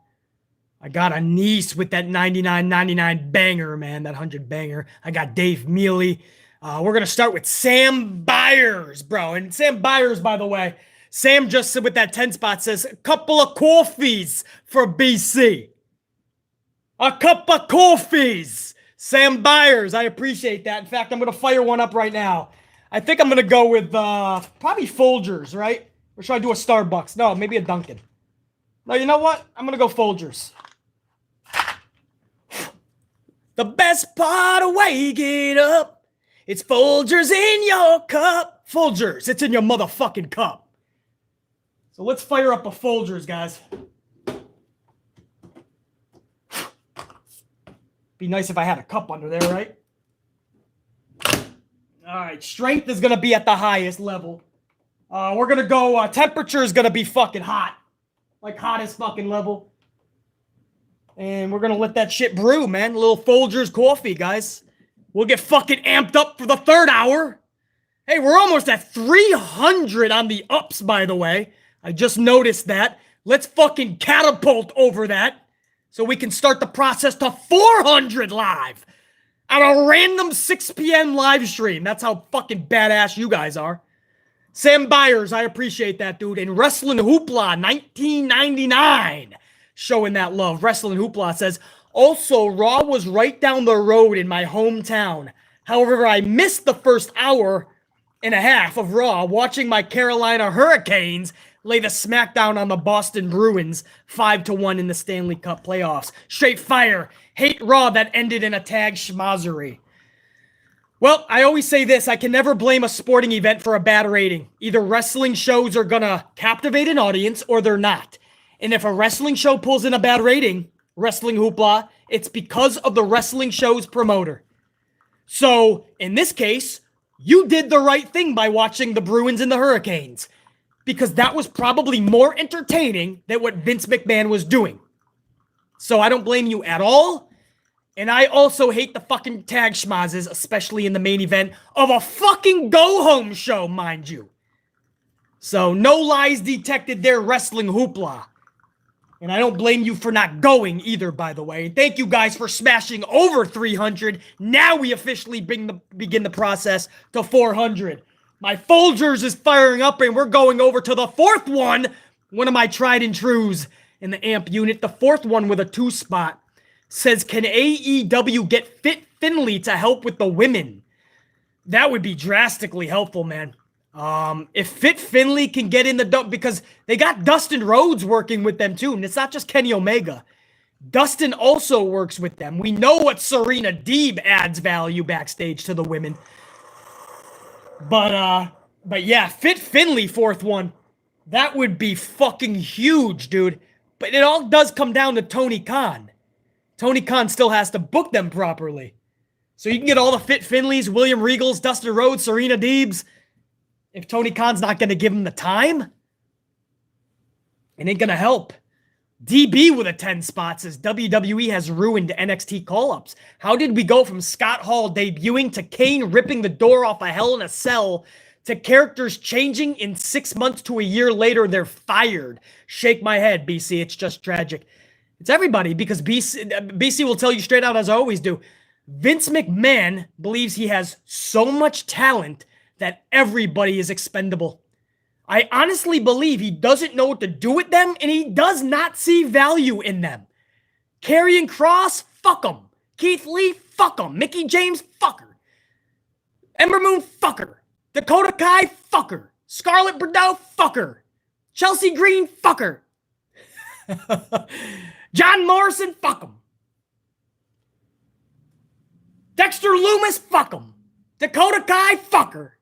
got a niece with that 99.99 banger, man. That 100 banger. I got Dave Mealy. We're going to start with Sam Byers, bro. And Sam Byers, by the way, Sam just said with that 10 spot says, a couple of coffees for BC. A cup of coffees. Sam Byers, I appreciate that. In fact, I'm going to fire one up right now. I think I'm going to go with probably Folgers, right? Or should I do a Starbucks? No, maybe a Dunkin'. No, you know what? I'm going to go Folgers. The best part of waking up, it's Folgers in your cup. Folgers, it's in your motherfucking cup. So let's fire up a Folgers, guys. Be nice if I had a cup under there, right? All right, strength is going to be at the highest level. We're going to go, temperature is going to be fucking hot. Like hottest fucking level. And we're going to let that shit brew, man. A little Folgers coffee, guys. We'll get fucking amped up for the third hour. Hey, we're almost at 300 on the ups, by the way. I just noticed that. Let's fucking catapult over that so we can start the process to 400 live on a random 6 p.m. live stream. That's how fucking badass you guys are. Sam Byers, I appreciate that, dude. And Wrestling Hoopla, 1999, showing that love. Wrestling Hoopla says, also, Raw was right down the road in my hometown. However, I missed the first hour and a half of Raw watching my Carolina Hurricanes lay the smackdown on the Boston Bruins 5-1 in the Stanley Cup playoffs. Straight fire. Hate Raw that ended in a tag schmozzery. Well, I always say this. I can never blame a sporting event for a bad rating. Either wrestling shows are going to captivate an audience or they're not. And if a wrestling show pulls in a bad rating, Wrestling Hoopla, it's because of the wrestling show's promoter. So, in this case, you did the right thing by watching the Bruins and the Hurricanes. Because that was probably more entertaining than what Vince McMahon was doing. So I don't blame you at all. And I also hate the fucking tag schmozzes, especially in the main event of a fucking go-home show, mind you. So no lies detected there, Wrestling Hoopla. And I don't blame you for not going either, by the way. And thank you guys for smashing over 300. Now we officially begin the process to 400. My Folgers is firing up, and we're going over to the fourth one. One of my tried and trues in the AMP unit. The fourth one with a 2 spot. Says, can AEW get Fit Finlay to help with the women? That would be drastically helpful, man. If Fit Finlay can get in the dump, because they got Dustin Rhodes working with them too, and it's not just Kenny Omega. Dustin also works with them. We know what Serena Deeb adds value backstage to the women. But yeah, Fit Finlay, fourth one. That would be fucking huge, dude. But it all does come down to Tony Khan. Tony Khan still has to book them properly. So you can get all the Fit Finleys, William Regals, Dustin Rhodes, Serena Deebs. If Tony Khan's not going to give him the time, it ain't going to help. DB with a 10 spot says WWE has ruined NXT call-ups. How did we go from Scott Hall debuting to Kane ripping the door off a Hell in a Cell to characters changing in 6 months to a year later they're fired? Shake my head, BC. It's just tragic. It's everybody, because BC will tell you straight out, as I always do. Vince McMahon believes he has so much talent that everybody is expendable. I honestly believe he doesn't know what to do with them, and he does not see value in them. Karrion Kross, fuck him. Keith Lee, fuck him. Mickey James, fuck her. Ember Moon, fuck her. Dakota Kai, fuck her. Scarlett Bordeaux, fuck her. Chelsea Green, fuck her. John Morrison, fuck him. Dexter Lumis, fuck him. Dakota Kai, fuck her.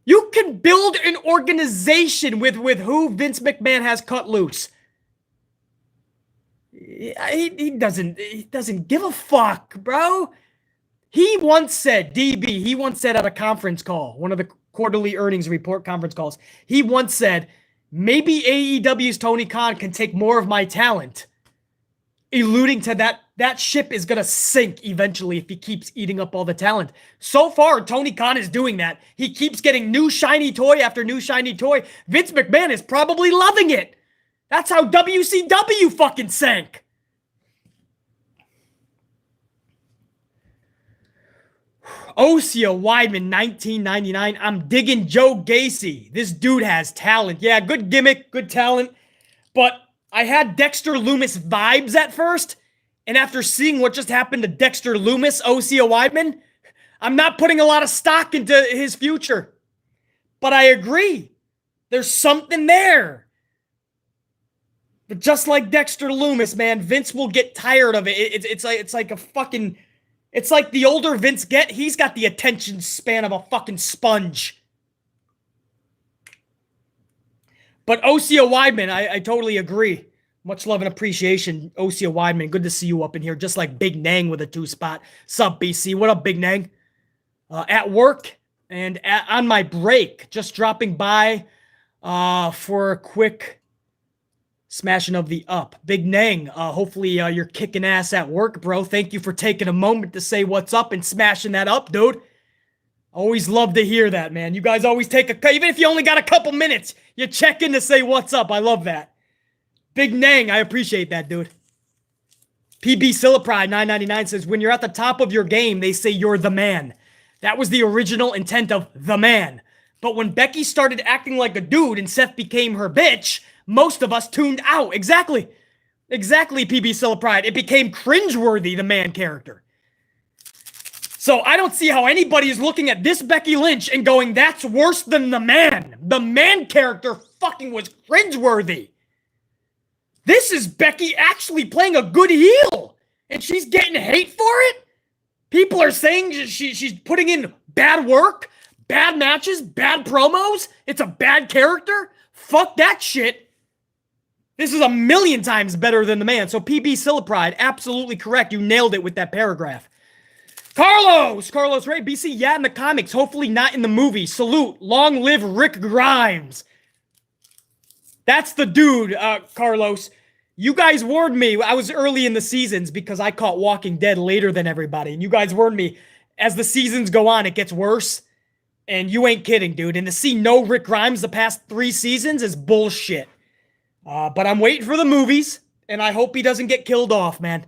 You can build an organization with who Vince McMahon has cut loose. He doesn't give a fuck, bro. He once said, DB, he once said at a conference call, one of the quarterly earnings report conference calls, he once said, maybe AEW's Tony Khan can take more of my talent, alluding to that ship is going to sink eventually if he keeps eating up all the talent. So far, Tony Khan is doing that. He keeps getting new shiny toy after new shiny toy. Vince McMahon is probably loving it. That's how WCW fucking sank. Osia Weidman, 1999. I'm digging Joe Gacy. This dude has talent. Yeah, good gimmick, good talent. But I had Dexter Lumis vibes at first. And after seeing what just happened to Dexter Lumis, Osia Weidman, I'm not putting a lot of stock into his future. But I agree. There's something there. But just like Dexter Lumis, man, Vince will get tired of it. It's like a fucking... It's like the older Vince he's got the attention span of a fucking sponge. But Osea Weidman, I totally agree. Much love and appreciation, Osea Weidman. Good to see you up in here, just like Big Nang with a 2-spot. Sup, BC? What up, Big Nang? At work and on my break, just dropping by for a quick smashing of the up. Big Nang, hopefully you're kicking ass at work, bro. Thank you for taking a moment to say what's up and smashing that up, dude. Always love to hear that, man. You guys always take even if you only got a couple minutes, you check in to say what's up. I love that. Big Nang, I appreciate that, dude. PB Silipride 999 says, when you're at the top of your game, they say you're the man. That was the original intent of the man. But when Becky started acting like a dude and Seth became her bitch, most of us tuned out. Exactly. Exactly, PB Silipride. It became cringeworthy, the man character. So I don't see how anybody is looking at this Becky Lynch and going, that's worse than the man. The man character fucking was cringeworthy. This is Becky actually playing a good heel. And she's getting hate for it? People are saying she's putting in bad work, bad matches, bad promos. It's a bad character. Fuck that shit. This is a million times better than the man. So PB Silipride, absolutely correct. You nailed it with that paragraph. Carlos Ray, BC, yeah, in the comics. Hopefully not in the movie. Salute. Long live Rick Grimes. That's the dude, Carlos. You guys warned me. I was early in the seasons because I caught Walking Dead later than everybody. And you guys warned me, as the seasons go on, it gets worse. And you ain't kidding, dude. And to see no Rick Grimes the past 3 seasons is bullshit. But I'm waiting for the movies. And I hope he doesn't get killed off, man.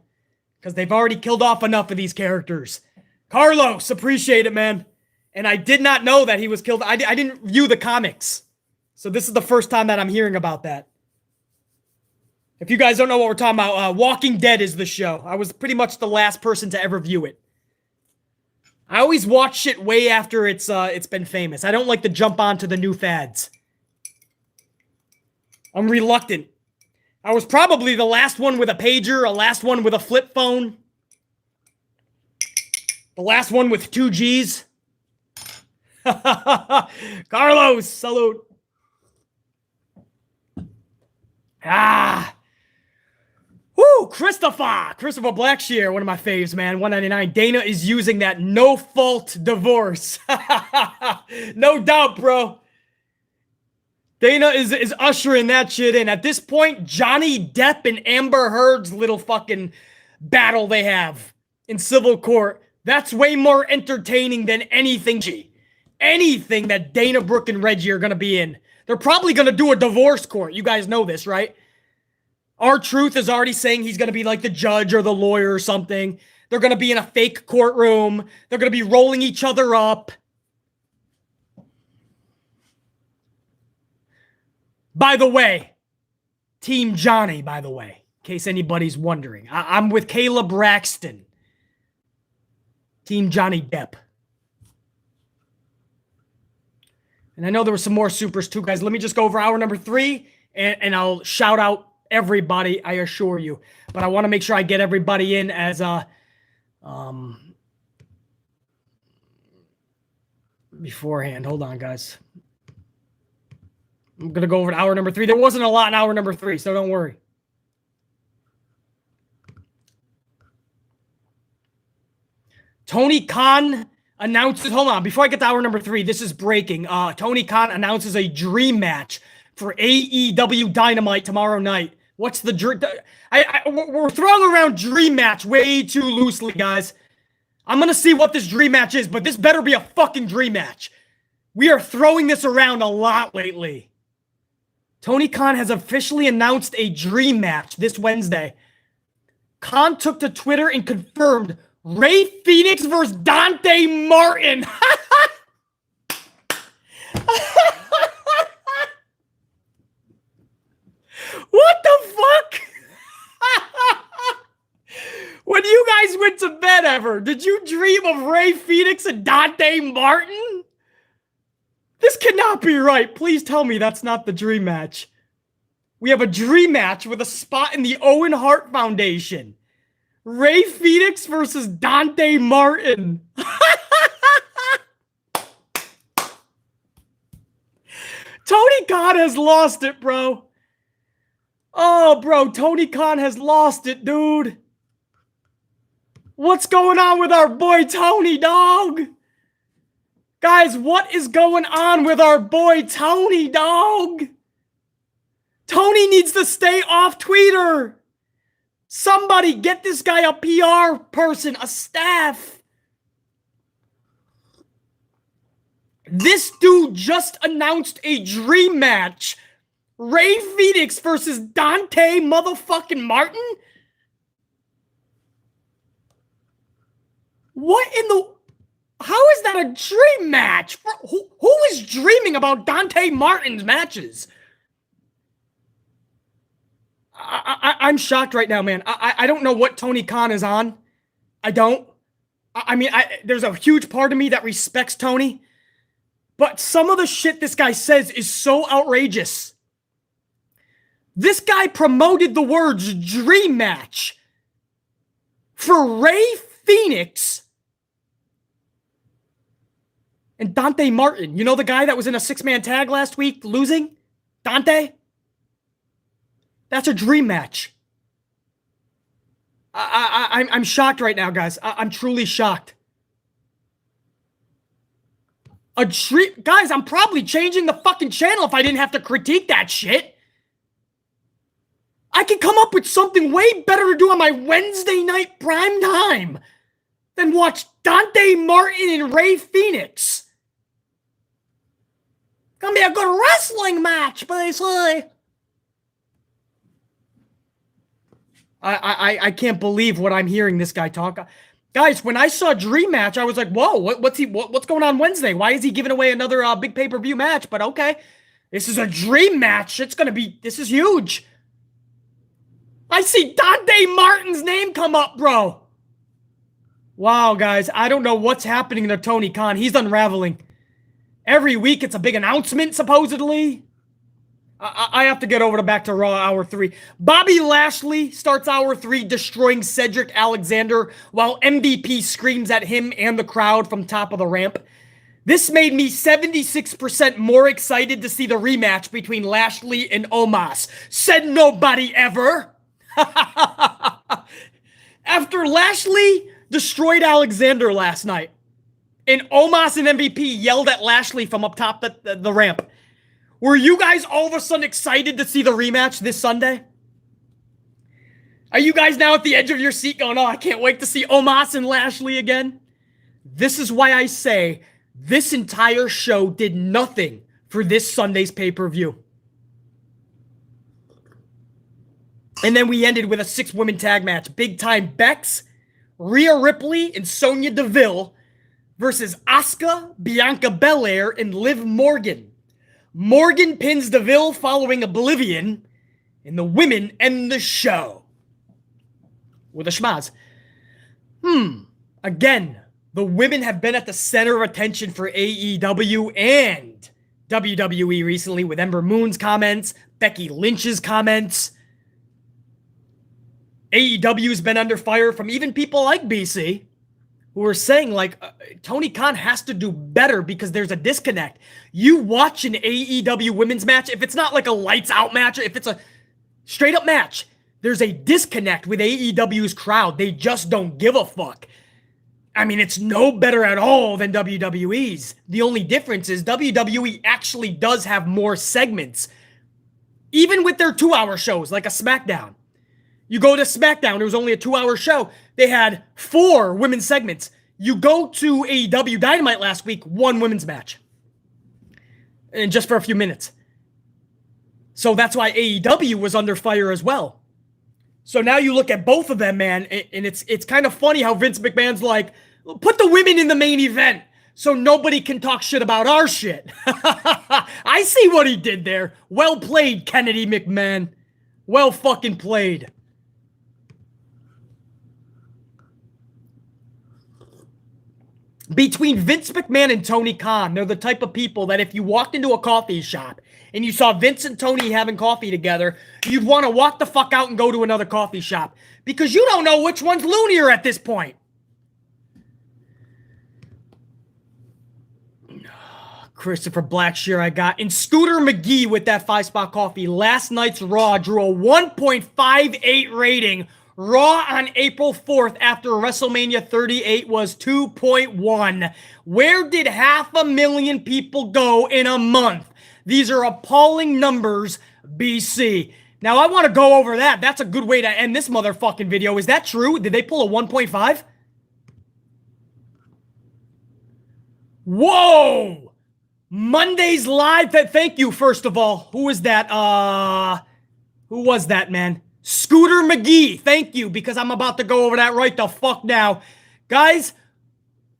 Because they've already killed off enough of these characters. Carlos, appreciate it, man. And I did not know that he was killed. I didn't view the comics. So this is the first time that I'm hearing about that. If you guys don't know what we're talking about, Walking Dead is the show. I was pretty much the last person to ever view it. I always watch shit way after it's been famous. I don't like to jump onto the new fads. I'm reluctant. I was probably the last one with a pager, a last one with a flip phone. The last one with 2 Gs. Carlos, salute. Woo, Christopher Blackshear, one of my faves, man. 199. Dana is using that no-fault divorce. No doubt, bro. Dana is ushering that shit in. At this point, Johnny Depp and Amber Heard's little fucking battle they have in civil court, that's way more entertaining than anything that Dana Brooke and Reggie are going to be in. They're probably going to do a divorce court. You guys know this, right? R-Truth is already saying he's going to be like the judge or the lawyer or something. They're going to be in a fake courtroom. They're going to be rolling each other up. By the way, Team Johnny, by the way, in case anybody's wondering. I'm with Kayla Braxton. Team Johnny Depp. And I know there were some more supers too, guys. Let me just go over hour number 3, and I'll shout out everybody, I assure you. But I want to make sure I get everybody in as a... beforehand. Hold on, guys. I'm going to go over to hour number 3. There wasn't a lot in hour number 3, so don't worry. Tony Khan announces... Hold on. Before I get to hour number 3, this is breaking. Tony Khan announces a dream match for AEW Dynamite tomorrow night. What's the dream? We're throwing around dream match way too loosely, guys. I'm going to see what this dream match is, but this better be a fucking dream match. We are throwing this around a lot lately. Tony Khan has officially announced a dream match this Wednesday. Khan took to Twitter and confirmed Ray Phoenix versus Dante Martin. What the fuck? When you guys went to bed ever, did you dream of Ray Phoenix and Dante Martin? This cannot be right. Please tell me that's not the dream match. We have a dream match with a spot in the Owen Hart Foundation. Ray Phoenix versus Dante Martin. Tony Khan has lost it, bro. Oh, bro, Tony Khan has lost it, dude. What's going on with our boy Tony, dog? Guys, what is going on with our boy Tony, dog? Tony needs to stay off Twitter. Somebody get this guy a PR person, a staff. This dude just announced a dream match. Ray Phoenix versus Dante motherfucking Martin? What in the... How is that a dream match? Who is dreaming about Dante Martin's matches? I'm shocked right now, man. I don't know what Tony Khan is on. I don't. I mean, there's a huge part of me that respects Tony. But some of the shit this guy says is so outrageous. This guy promoted the words dream match for Ray Phoenix and Dante Martin. You know the guy that was in a 6-man tag last week losing? Dante? That's a dream match. I'm shocked right now, guys. I'm truly shocked. A dream... Guys, I'm probably changing the fucking channel if I didn't have to critique that shit. I can come up with something way better to do on my Wednesday night prime time than watch Dante Martin and Ray Phoenix. Gonna be a good wrestling match, basically. I can't believe what I'm hearing this guy talk. Guys, when I saw Dream Match, I was like, whoa, what's going on Wednesday? Why is he giving away another big pay-per-view match? But okay, this is a dream match. This is huge. I see Dante Martin's name come up, bro. Wow, guys, I don't know what's happening to Tony Khan. He's unraveling. Every week it's a big announcement, supposedly. I have to get over to back to Raw Hour 3. Bobby Lashley starts Hour 3 destroying Cedric Alexander while MVP screams at him and the crowd from top of the ramp. This made me 76% more excited to see the rematch between Lashley and Omos. Said nobody ever. After Lashley destroyed Alexander last night and Omos and MVP yelled at Lashley from up top the ramp, were you guys all of a sudden excited to see the rematch this Sunday? Are you guys now at the edge of your seat going, oh, I can't wait to see Omos and Lashley again? This is why I say this entire show did nothing for this Sunday's pay-per-view. And then we ended with a 6-woman tag match. Big time Bex, Rhea Ripley, and Sonya Deville versus Asuka, Bianca Belair, and Liv Morgan. Morgan pins Deville following Oblivion, and the women end the show with a schmaz. Again, the women have been at the center of attention for AEW and WWE recently with Ember Moon's comments, Becky Lynch's comments. AEW's been under fire from even people like BC, who are saying, like, Tony Khan has to do better because there's a disconnect. You watch an AEW women's match, if it's not like a lights-out match, if it's a straight-up match, there's a disconnect with AEW's crowd. They just don't give a fuck. I mean, it's no better at all than WWE's. The only difference is WWE actually does have more segments, even with their 2-hour shows, like a SmackDown. You go to SmackDown, it was only a 2-hour show. They had 4 women's segments. You go to AEW Dynamite last week, 1 women's match. And just for a few minutes. So that's why AEW was under fire as well. So now you look at both of them, man, and it's kind of funny how Vince McMahon's like, put the women in the main event so nobody can talk shit about our shit. I see what he did there. Well played, Kennedy McMahon. Well fucking played. between Vince McMahon and Tony Khan. They're the type of people that if you walked into a coffee shop and you saw Vince and Tony having coffee together, you'd want to walk the fuck out and go to another coffee shop because you don't know which one's loonier at this point. Christopher Blackshear I got. And Scooter McGee with that 5-spot coffee. Last night's Raw drew a 1.58 rating. Raw on April 4th after WrestleMania 38 was 2.1. Where did 500,000 people go in a month? These are appalling numbers, BC. Now, I want to go over that. That's a good way to end this motherfucking video. Is that true? Did they pull a 1.5? Whoa! Monday's live. Thank you, first of all. Who was that? Who was that, man? Scooter McGee. Thank you, because I'm about to go over that right the fuck now. Guys,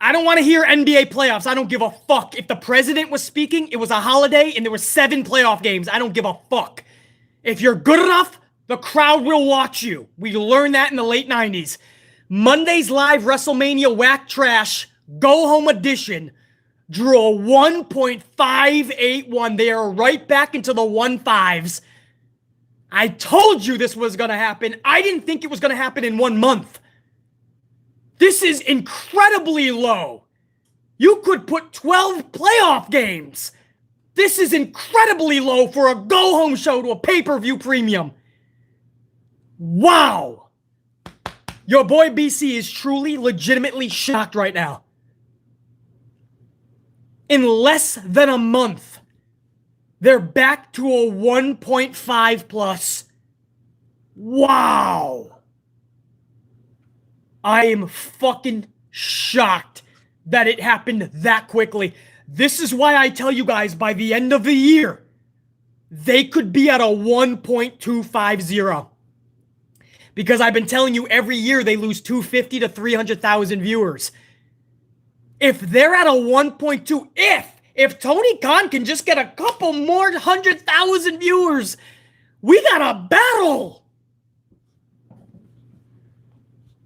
I don't want to hear NBA playoffs. I don't give a fuck. If the president was speaking, it was a holiday, and there were 7 playoff games. I don't give a fuck. If you're good enough, the crowd will watch you. We learned that in the late 90s. Monday's live WrestleMania whack trash go home edition drew a 1.581. They are right back into the 1.5s. I told you this was going to happen. I didn't think it was going to happen in 1 month. This is incredibly low. You could put 12 playoff games. This is incredibly low for a go-home show to a pay-per-view premium. Wow. Your boy BC is truly, legitimately shocked right now. In less than a month, they're back to a 1.5 plus. Wow. I am fucking shocked that it happened that quickly. This is why I tell you guys, by the end of the year, they could be at a 1.250. Because I've been telling you every year they lose 250 to 300,000 viewers. If they're at a 1.2, if Tony Khan can just get a couple more 100,000 viewers, we got a battle.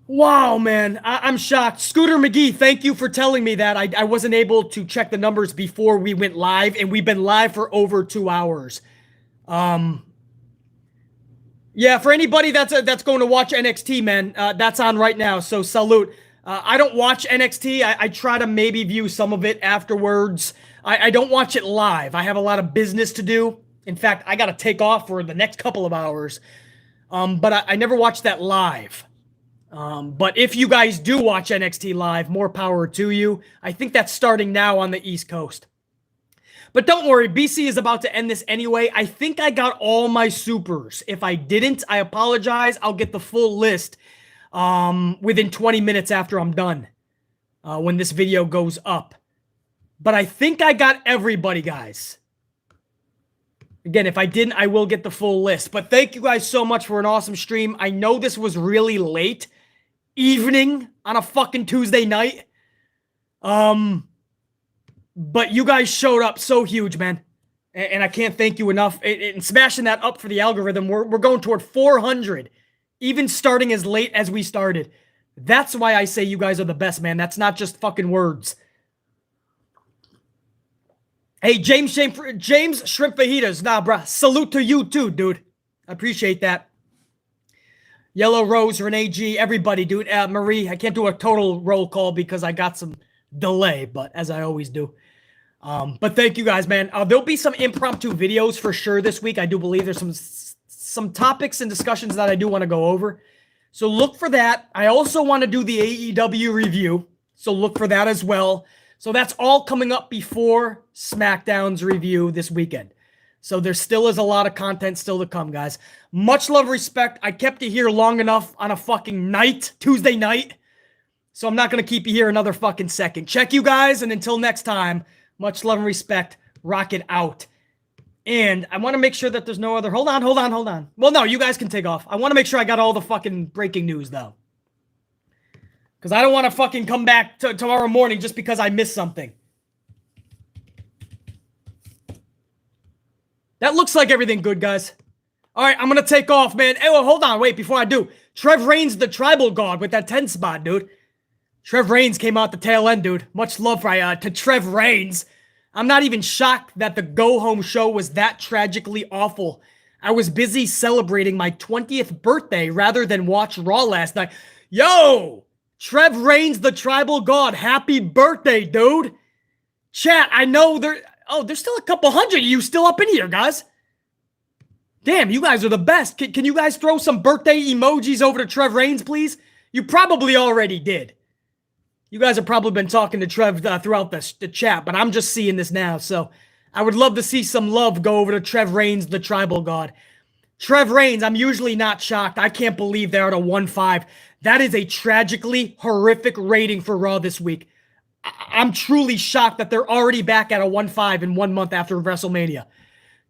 Wow, man, I'm shocked. Scooter McGee, thank you for telling me that. I wasn't able to check the numbers before we went live, and we've been live for over 2 hours. Yeah, for anybody that's going to watch NXT, man, that's on right now, so salute. I don't watch NXT. I try to maybe view some of it afterwards. I don't watch it live. I have a lot of business to do. In fact, I got to take off for the next couple of hours. But I never watch that live. But if you guys do watch NXT live, more power to you. I think that's starting now on the East Coast. But don't worry, BC is about to end this anyway. I think I got all my supers. If I didn't, I apologize. I'll get the full list within 20 minutes after I'm done, when this video goes up. But I think I got everybody, guys. Again, if I didn't, I will get the full list. But thank you guys so much for an awesome stream. I know this was really late evening on a fucking Tuesday night. But you guys showed up so huge, man. And I can't thank you enough. And smashing that up for the algorithm, we're going toward 400. Even starting as late as we started. That's why I say you guys are the best, man. That's not just fucking words. Hey, James Shrimp Fajitas. Nah, bruh. Salute to you too, dude. I appreciate that. Yellow Rose, Renee G, everybody, dude. Marie, I can't do a total roll call because I got some delay, but as I always do. But thank you guys, man. There'll be some impromptu videos for sure this week. I do believe there's some topics and discussions that I do want to go over. So look for that. I also want to do the AEW review. So look for that as well. So that's all coming up before SmackDown's review this weekend. So there still is a lot of content still to come, guys. Much love, respect. I kept you here long enough on a fucking night, Tuesday night. So I'm not going to keep you here another fucking second. Check you guys, and until next time, much love and respect. Rock it out. And I want to make sure that there's no other... Hold on. Well, no, you guys can take off. I want to make sure I got all the fucking breaking news, though. Because I don't want to fucking come back tomorrow morning just because I missed something. That looks like everything good, guys. All right, I'm going to take off, man. Hey, well, hold on. Wait, before I do. Trev Reigns, the tribal god with that 10 spot, dude. Trev Reigns came out the tail end, dude. Much love for to Trev Reigns. I'm not even shocked that the go-home show was that tragically awful. I was busy celebrating my 20th birthday rather than watch Raw last night. Yo! Trev Reigns, the tribal god. Happy birthday, dude. Chat, I know there's still a couple hundred of you still up in here, guys. Damn, you guys are the best. Can you guys throw some birthday emojis over to Trev Reigns, please? You probably already did. You guys have probably been talking to Trev throughout the chat, but I'm just seeing this now, so I would love to see some love go over to Trev Reigns, the tribal god. Trev Reigns, I'm usually not shocked. I can't believe they're at a 1-5. That is a tragically horrific rating for Raw this week. I'm truly shocked that they're already back at a 1-5 in 1 month after WrestleMania.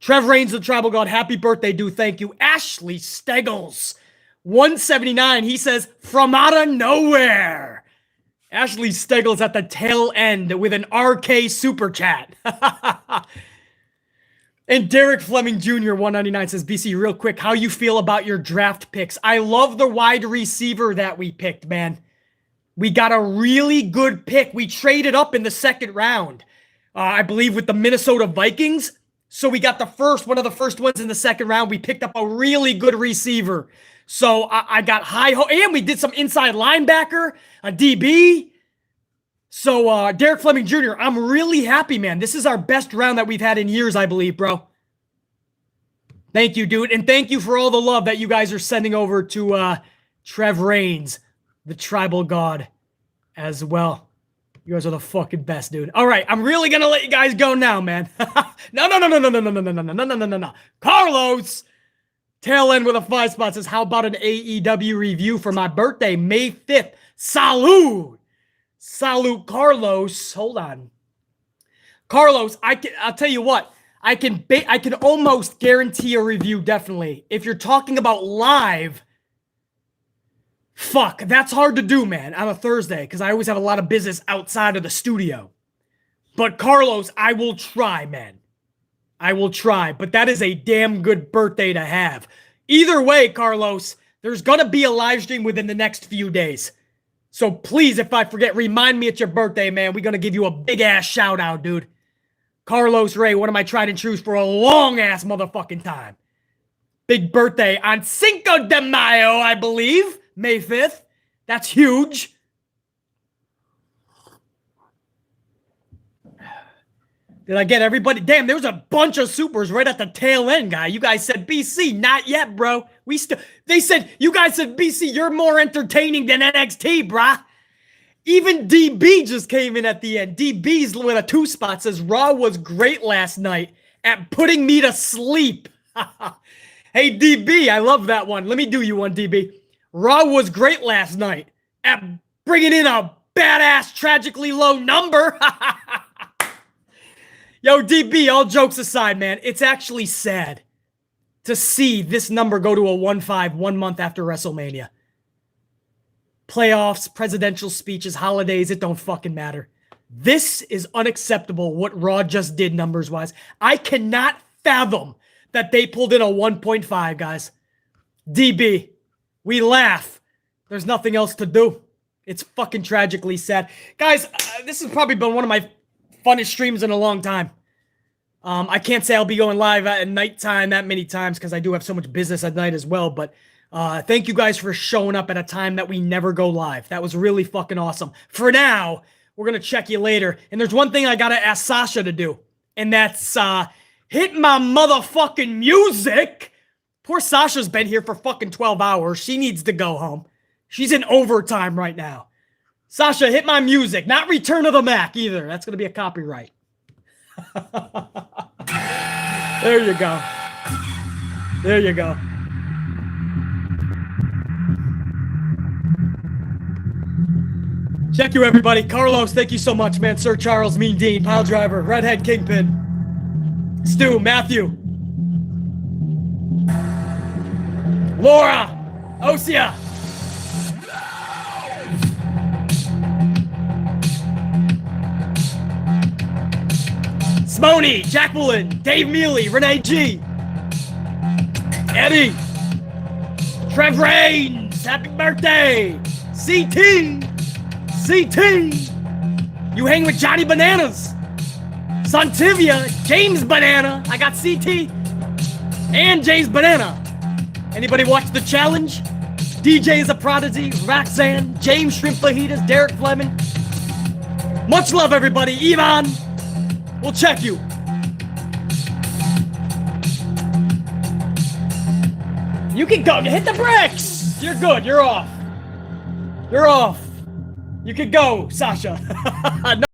Trev Reigns, the tribal god, happy birthday, dude. Thank you. Ashley Steggles, 179. He says, from out of nowhere. Ashley Steggles at the tail end with an RK super chat. And Derek Fleming Jr., 199, says, BC, real quick, how you feel about your draft picks? I love the wide receiver that we picked, man. We got a really good pick. We traded up in the second round, I believe, with the Minnesota Vikings. So we got one of the first ones in the second round. We picked up a really good receiver. So I got high hope. And we did some inside linebacker, a DB. So Derek Fleming Jr., I'm really happy, man. This is our best round that we've had in years, I believe, bro. Thank you, dude. And thank you for all the love that you guys are sending over to Trev Reigns, the tribal god, as well. You guys are the fucking best, dude. All right, I'm really gonna let you guys go now, man. No. Carlos, tail end with a 5 spot, says, how about an AEW review for my birthday, May 5th? Salute, Carlos. Hold on, Carlos. I'll tell you what. I can almost guarantee a review. Definitely, if you're talking about live. Fuck, that's hard to do, man, on a Thursday, because I always have a lot of business outside of the studio. But Carlos, I will try, man. I will try, but that is a damn good birthday to have. Either way, Carlos, there's going to be a live stream within the next few days. So please, if I forget, remind me it's your birthday, man. We're going to give you a big-ass shout-out, dude. Carlos Ray, one of my tried and trues for a long-ass motherfucking time. Big birthday on Cinco de Mayo, I believe. May 5th. That's huge. Did I get everybody? Damn, there was a bunch of supers right at the tail end, guy. You guys said, BC, not yet, bro. They said, you guys said, BC, you're more entertaining than NXT, brah. Even DB just came in at the end. DB's with a 2 spot says, Raw was great last night at putting me to sleep. Hey, DB, I love that one. Let me do you one, DB. Raw was great last night at bringing in a badass, tragically low number. Yo, DB, all jokes aside, man, it's actually sad to see this number go to a 1-5 1 month after WrestleMania. Playoffs, presidential speeches, holidays, it don't fucking matter. This is unacceptable what Raw just did numbers-wise. I cannot fathom that they pulled in a 1.5, guys. DB. We laugh. There's nothing else to do. It's fucking tragically sad. Guys, this has probably been one of my funnest streams in a long time. I can't say I'll be going live at nighttime that many times because I do have so much business at night as well. But thank you guys for showing up at a time that we never go live. That was really fucking awesome. For now, we're going to check you later. And there's one thing I got to ask Sasha to do. And that's hit my motherfucking music. Poor Sasha's been here for fucking 12 hours. She needs to go home. She's in overtime right now. Sasha, hit my music. Not Return of the Mac either. That's going to be a copyright. There you go. There you go. Check you, everybody. Carlos, thank you so much, man. Sir Charles, Mean Dean, Pile Driver, Redhead Kingpin, Stu, Matthew, Laura, Osia, Smony, Jacqueline, Dave Mealy, Renee G, Eddie, Trev Reigns, happy birthday, CT, CT. You hang with Johnny Bananas. Santivia, James Banana. I got CT and James Banana. Anybody watch The Challenge? DJ is a Prodigy, Roxanne, James Shrimp Fajitas, Derek Fleming. Much love, everybody. Ivan, we'll check you. You can go. You hit the bricks. You're good. You're off. You're off. You can go, Sasha. No